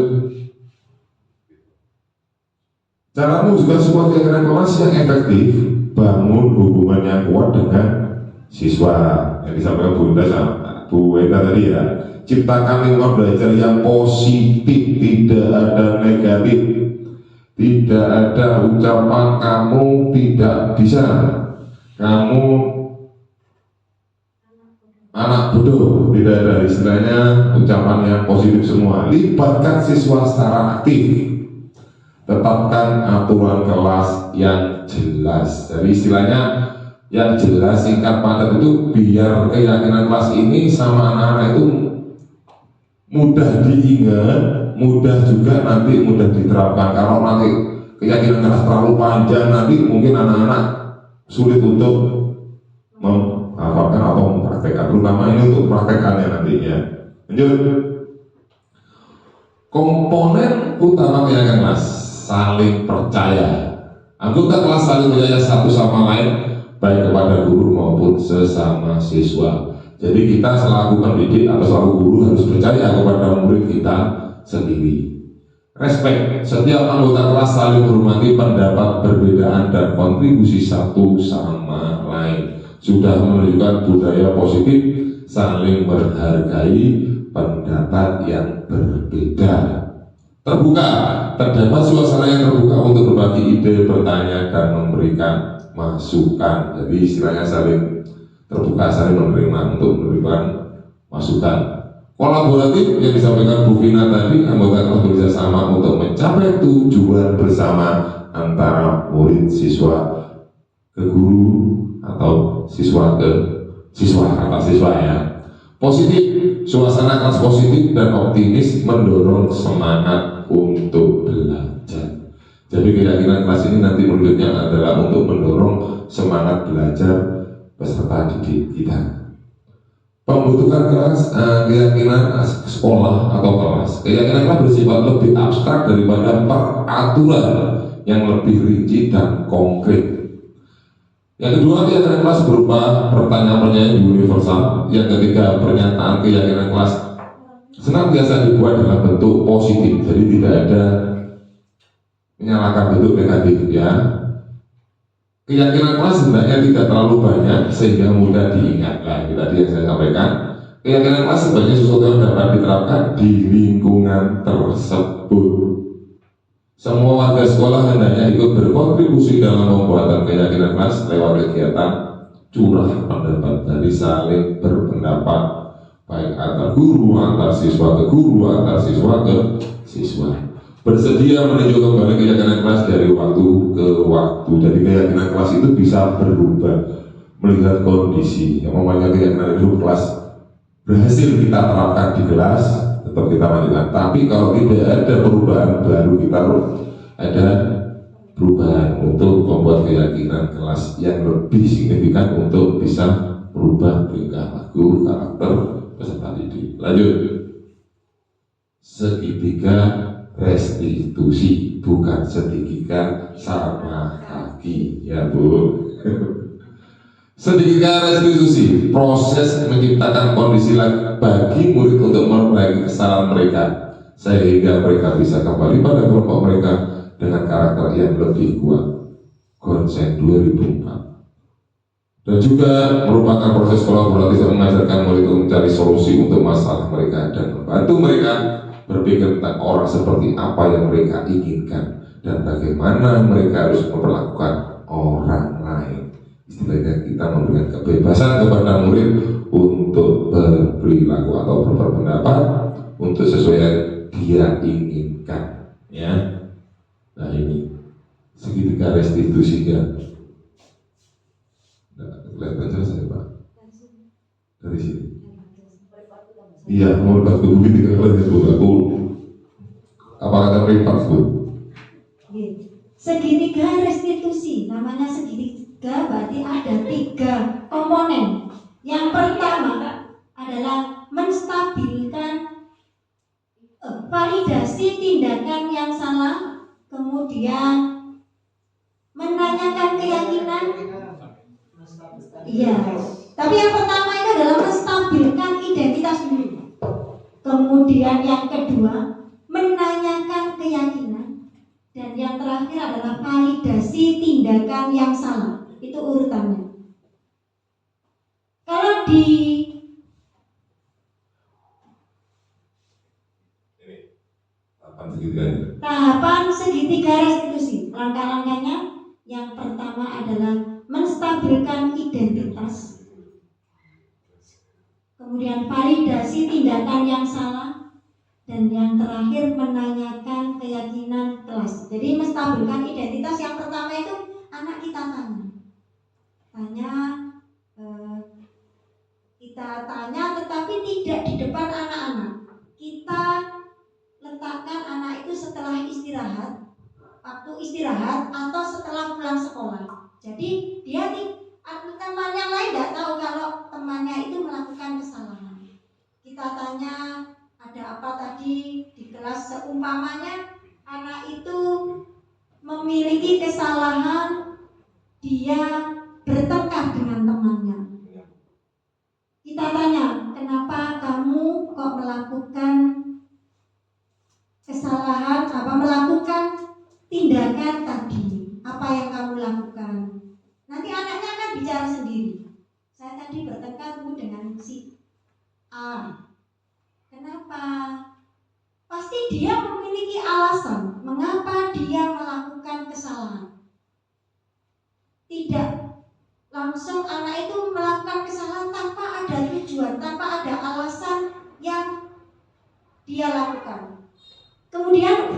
Caramu juga sebuah keyakinan kelas yang efektif, bangun hubungan yang kuat dengan siswa yang disampaikan Bu Wenda tadi ya. Ciptakan lingkungan belajar yang positif, tidak ada negatif, tidak ada ucapan kamu tidak bisa, kamu anak bodoh, tidak ada, istilahnya ucapan yang positif semua. Libatkan siswa secara aktif, tetapkan aturan kelas yang jelas. Jadi istilahnya yang jelas, singkat, padat itu biar keyakinan kelas ini sama anak-anak itu mudah diingat, mudah juga nanti mudah diterapkan. Kalau nanti keyakinan kelas terlalu panjang, nanti mungkin anak-anak sulit untuk menghafalkan atau mempraktekkan, terutama ini untuk praktekannya nantinya. Lanjut. Komponen utama keyakinan kelas: saling percaya. Anggota kelas saling percaya satu sama lain, baik kepada guru maupun sesama siswa. Jadi kita selaku pendidik atau selaku guru harus percaya kepada murid kita sendiri. Respect, setiap anggota kelas saling menghormati pendapat perbedaan dan kontribusi satu sama lain. Sudah menunjukkan budaya positif, saling menghargai pendapat yang berbeda. Terbuka, terdapat suasana yang terbuka untuk berbagi ide, bertanya, dan memberikan masukan. Jadi istilahnya saling terbuka, saling menerima untuk memberikan masukan. Kolaboratif yang disampaikan Bu Vina tadi, anggota kelas bekerja sama untuk mencapai tujuan bersama antara murid siswa ke guru atau siswa ke siswa atau siswa ya. Positif, suasana kelas positif dan optimis mendorong semangat untuk belajar. Jadi keyakinan kelas ini nanti menurutnya adalah untuk mendorong semangat belajar peserta didik kita. Pembentukan kelas, keyakinan sekolah atau kelas. Keyakinan kelas bersifat lebih abstrak daripada peraturan yang lebih rinci dan konkret. Yang kedua, keyakinan kelas berupa pertanyaan-pertanyaan universal. Yang ketiga, pernyataan keyakinan kelas senantiasa dibuat dalam bentuk positif, jadi tidak ada menyalahkan bentuk negatif ya. Keyakinan kelas sebenarnya tidak terlalu banyak sehingga mudah diingat. Nah, itu tadi yang saya sampaikan. Keyakinan kelas sebenarnya sesuatu yang dapat diterapkan di lingkungan tersebut. Semua warga sekolah hendaknya ikut berkontribusi dalam pembuatan keyakinan kelas lewat kegiatan curah pendapat, dari saling berpendapat baik antar guru, antar siswa ke guru, antar siswa ke siswa. Bersedia meninjau kembali keyakinan kelas dari waktu ke waktu. Jadi keyakinan kelas itu bisa berubah melihat kondisi. Yang memangnya keyakinan itu kelas berhasil kita terapkan di kelas, tetap kita lanjutkan. Tapi kalau tidak ada perubahan baru, kita ada perubahan untuk membuat keyakinan kelas yang lebih signifikan untuk bisa merubah tingkah laku, karakter peserta didik. Lanjut. Segitiga restitusi, bukan segitiga sama kaki ya Bu. Segitiga restitusi, proses menciptakan kondisi bagi murid untuk memperbaiki kesalahan mereka sehingga mereka bisa kembali pada kelompok mereka dengan karakter yang lebih kuat. Konsen 2004. Dan juga merupakan proses kolaboratif yang mengajarkan murid untuk mencari solusi untuk masalah mereka dan membantu mereka berpikir tentang orang seperti apa yang mereka inginkan dan bagaimana mereka harus memperlakukan orang lain. Istilahnya kita memberikan kebebasan kepada murid untuk berperilaku atau berpendapat untuk sesuai yang dia inginkan ya. Nah ini segitiga restitusinya. Kelihatan jelas ya Pak? Dari sini. Iya, mau batu bukit tiga kali itu aku. Apa kata privat Bu? Segitiga restitusi, namanya segitiga berarti ada 3 komponen. Yang pertama adalah menstabilkan validasi tindakan yang salah, kemudian menanyakan keyakinan. Iya. Tapi yang pertama itu adalah menstabilkan identitas dulu. Kemudian yang kedua, menanyakan keyakinan. Dan yang terakhir adalah validasi tindakan yang salah. Itu urutannya. Kalau di tahapan segitiga restitusi, langkah-langkahnya yang pertama adalah menstabilkan identitas, kemudian validasi tindakan yang salah, dan yang terakhir menanyakan keyakinan kelas. Jadi menstabilkan identitas yang pertama itu anak kita tanya, tetapi tidak di depan anak-anak. Kita letakkan anak itu setelah istirahat, waktu istirahat atau setelah pulang sekolah. Jadi teman yang lain tidak tahu kalau temannya itu melakukan kesalahan. Kita tanya, ada apa tadi di kelas, seumpamanya anak itu memiliki kesalahan, dia bertengkar dengan temannya. Kita tanya, kenapa kamu kok melakukan kesalahan, melakukan tindakan tadi? Apa yang kamu lakukan? Nanti anaknya akan bicara sendiri. Saya tadi bertengkar dengan si A. Kenapa? Pasti dia memiliki alasan mengapa dia melakukan kesalahan. Tidak langsung anak itu melakukan kesalahan tanpa ada tujuan, tanpa ada alasan yang dia lakukan. Kemudian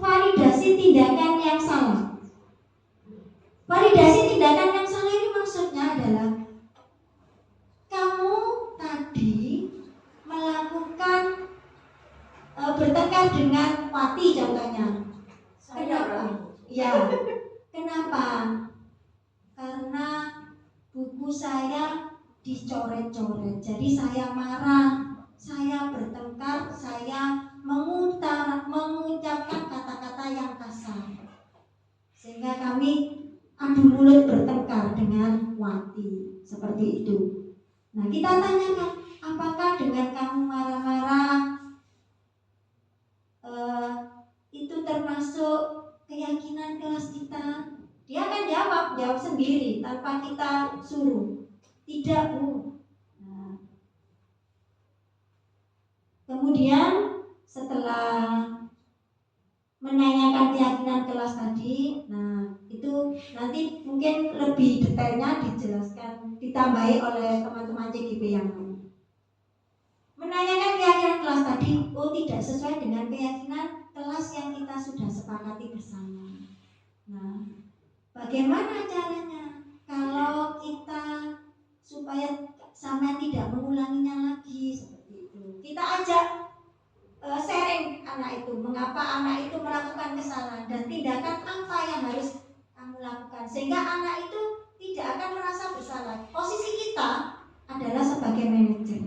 validasi tindakan yang salah. Validasi tindakan yang salah ini maksudnya adalah kamu tadi melakukan bertengkar dengan Wati contohnya. Kenapa? Ya, kenapa? Karena buku saya dicoret-coret. Jadi saya marah, saya bertengkar, saya mengucapkan kata-kata yang kasar. Sehingga kami adu mulut bertengkar dengan Wati. Seperti itu. Nah, kita tanyakan, apakah dengan kamu marah-marah itu termasuk keyakinan kelas kita? Dia akan jawab sendiri tanpa kita suruh. Tidak, Bu. Nah, kemudian setelah menanyakan keyakinan kelas tadi, nah itu nanti mungkin lebih detailnya dijelaskan, ditambahi oleh teman-teman CGP yang lain. Menanyakan keyakinan kelas tadi, tidak sesuai dengan keyakinan kelas yang kita sudah sepakati bersama. Nah, bagaimana caranya kalau kita supaya sama tidak mengulanginya lagi seperti itu? Kita ajak sharing anak itu, mengapa anak itu melakukan kesalahan dan tindakan apa yang harus kamu lakukan, sehingga anak itu tidak akan merasa bersalah. Posisi kita adalah sebagai manajer,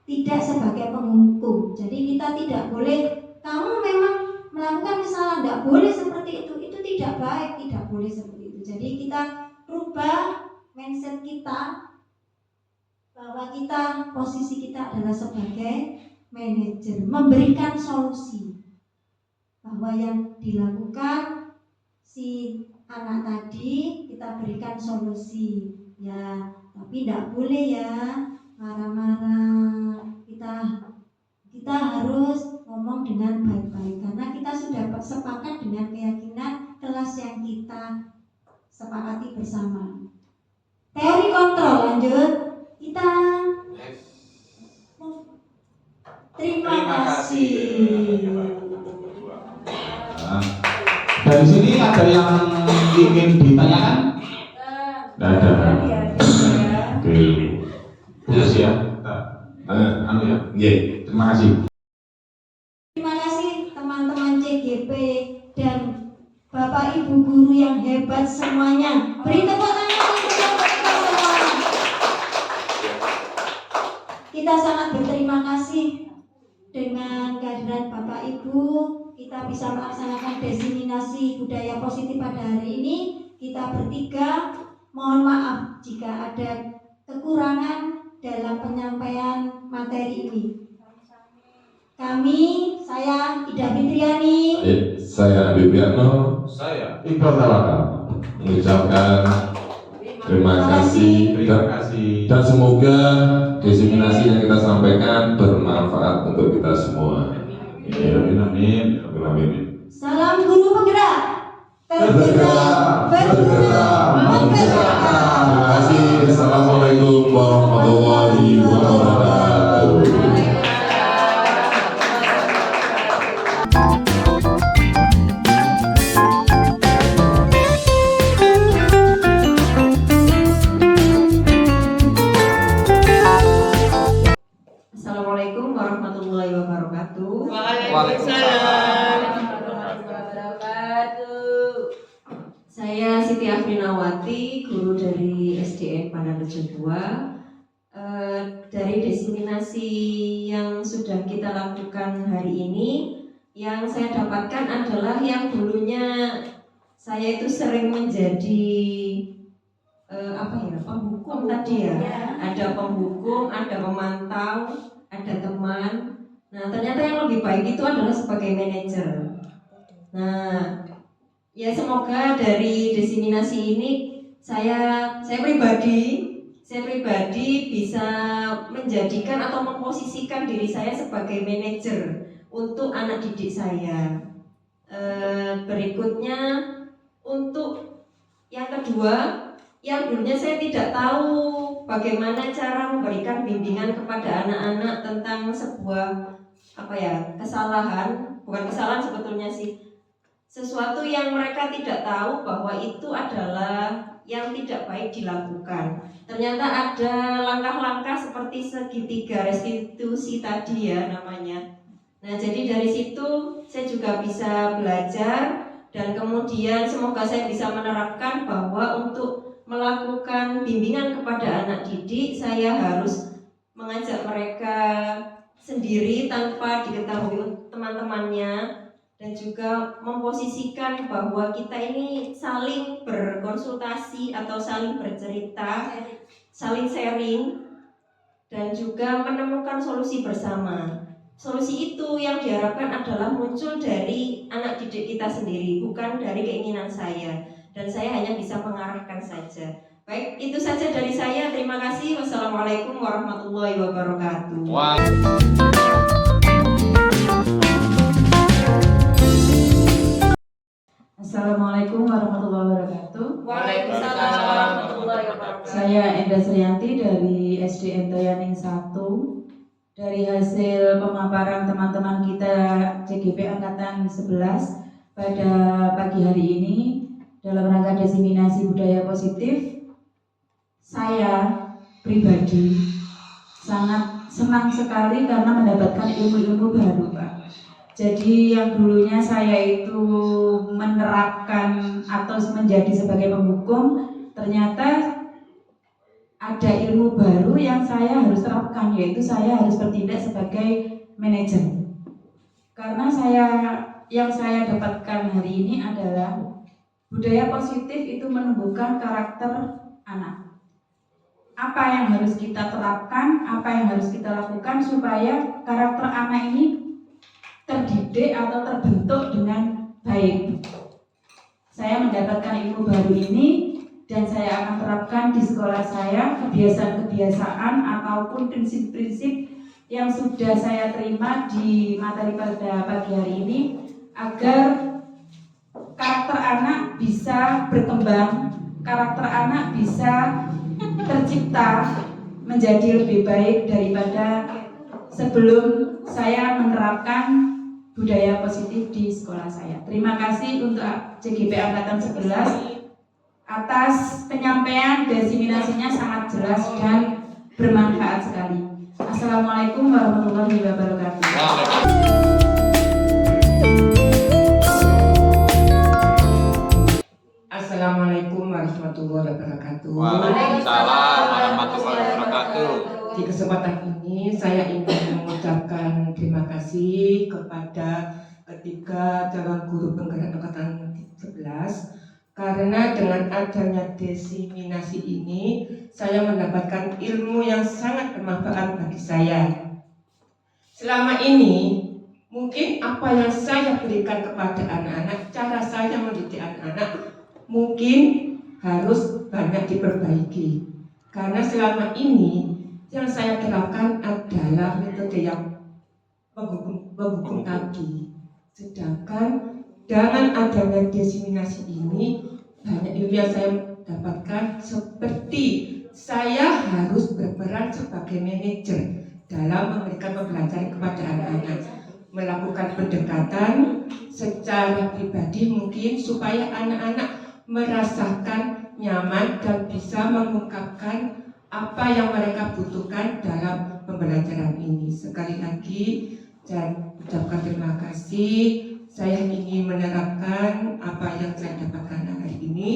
tidak sebagai penghukum. Jadi kita tidak boleh, kamu memang melakukan kesalahan, tidak boleh seperti itu tidak baik, tidak boleh seperti itu. Jadi kita rubah mindset kita bahwa posisi kita adalah sebagai manajer, memberikan solusi bahwa yang dilakukan si anak tadi kita berikan solusi ya, tapi tidak boleh ya marah-marah. Kita harus ngomong dengan baik-baik karena kita sudah sepakat dengan keyakinan kelas yang kita sepakati bersama. Teori kontrol, lanjut. Kita terima kasih. Nah, dari sini ada yang ingin ditanyakan? Tidak ada. Oke. Terus ya. Terima kasih. Terima kasih teman-teman CGP dan Bapak Ibu guru yang hebat semuanya. Beri tepuk tangan untuk kita semua. Kita sangat berterima kasih dengan kehadiran Bapak bisa melaksanakan diseminasi budaya positif pada hari ini. Kita bertiga mohon maaf jika ada kekurangan dalam penyampaian materi ini. Saya Ida Fitriani, Saya Andi Piano Saya Iqbal Tawakal. mengucapkan terima kasih Terima kasih. dan semoga diseminasi yang kita sampaikan bermanfaat untuk kita semua. Amin. Amin. Amin. salam guru penggerak, Tergerak, bergerak, menggerakkan. Terima kasih. Assalamualaikum warahmatullahi wabarakatuh. Assalamualaikum warahmatullahi wabarakatuh. Waalaikumsalam. Saya Siti Afrinawati, guru dari SDN Pandanrejo 2. Dari diseminasi yang sudah kita lakukan hari ini, yang saya dapatkan adalah yang dulunya saya itu sering menjadi penghukum tadi ya. Ada penghukum, ada pemantau, ada teman. Nah, ternyata yang lebih baik itu adalah sebagai manajer. Nah, ya semoga dari diseminasi ini saya pribadi bisa menjadikan atau memposisikan diri saya sebagai manajer untuk anak didik saya. Berikutnya untuk yang kedua, yang dulunya saya tidak tahu bagaimana cara memberikan bimbingan kepada anak-anak tentang sebuah bukan kesalahan sebetulnya sih, sesuatu yang mereka tidak tahu bahwa itu adalah yang tidak baik dilakukan. Ternyata ada langkah-langkah seperti segitiga restitusi tadi ya namanya. Nah, jadi dari situ saya juga bisa belajar dan kemudian semoga saya bisa menerapkan bahwa untuk melakukan bimbingan kepada anak didik, saya harus mengajak mereka sendiri tanpa diketahui teman-temannya, dan juga memposisikan bahwa kita ini saling berkonsultasi atau saling bercerita, saling sharing, dan juga menemukan solusi bersama. Solusi itu yang diharapkan adalah muncul dari anak didik kita sendiri, bukan dari keinginan saya. Dan saya hanya bisa mengarahkan saja. Baik, itu saja dari saya. Terima kasih. Wassalamualaikum warahmatullahi wabarakatuh. Assalamualaikum warahmatullahi wabarakatuh. Waalaikumsalam warahmatullahi wabarakatuh. Saya Enda Srianti dari SDN Toyaning 1. Dari hasil pemaparan teman-teman kita CGP Angkatan 11 pada pagi hari ini dalam rangka diseminasi budaya positif, saya pribadi sangat senang sekali karena mendapatkan ilmu-ilmu baru, Pak. Jadi yang dulunya saya itu menerapkan atau menjadi sebagai penghukum, ternyata ada ilmu baru yang saya harus terapkan, yaitu saya harus bertindak sebagai manajer. Karena yang saya dapatkan hari ini adalah budaya positif itu menumbuhkan karakter anak. Apa yang harus kita terapkan, apa yang harus kita lakukan supaya karakter anak ini terdidik atau terbentuk dengan baik. Saya mendapatkan ilmu baru ini dan saya akan terapkan di sekolah saya kebiasaan-kebiasaan ataupun prinsip-prinsip yang sudah saya terima di materi pada pagi hari ini agar karakter anak bisa berkembang, karakter anak bisa tercipta menjadi lebih baik daripada sebelum saya menerapkan budaya positif di sekolah saya. Terima kasih untuk CGP Angkatan 11 atas penyampaian diseminasinya sangat jelas dan bermanfaat sekali. Assalamualaikum warahmatullahi wabarakatuh. Assalamualaikum warahmatullahi wabarakatuh. Waalaikumsalam warahmatullahi wabarakatuh. Di kesempatan ini saya ingin mengucapkan terima kasih kepada ketika Dewan Guru Penggerak Angkatan 11, karena dengan adanya diseminasi ini saya mendapatkan ilmu yang sangat bermanfaat bagi saya. Selama ini mungkin apa yang saya berikan kepada anak-anak, cara saya mendidik anak-anak mungkin harus banyak diperbaiki. Karena selama ini yang saya terapkan adalah metode yang menghukum kaki. Sedangkan dengan adanya diseminasi ini, banyak ilmu yang saya dapatkan, seperti saya harus berperan sebagai manajer dalam memberikan pembelajaran kepada anak-anak, melakukan pendekatan secara pribadi mungkin supaya anak-anak merasakan nyaman dan bisa mengungkapkan apa yang mereka butuhkan dalam pembelajaran ini. Sekali lagi saya ucapkan terima kasih. Saya ingin menerapkan apa yang saya dapatkan hari ini.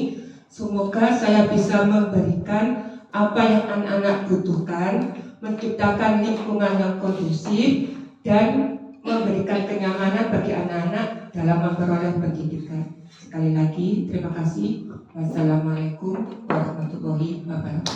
Semoga saya bisa memberikan apa yang anak-anak butuhkan, menciptakan lingkungan yang kondusif dan memberikan kenyamanan bagi anak-anak dalam memperoleh pendidikan. Sekali lagi terima kasih. Wassalamualaikum warahmatullahi wabarakatuh.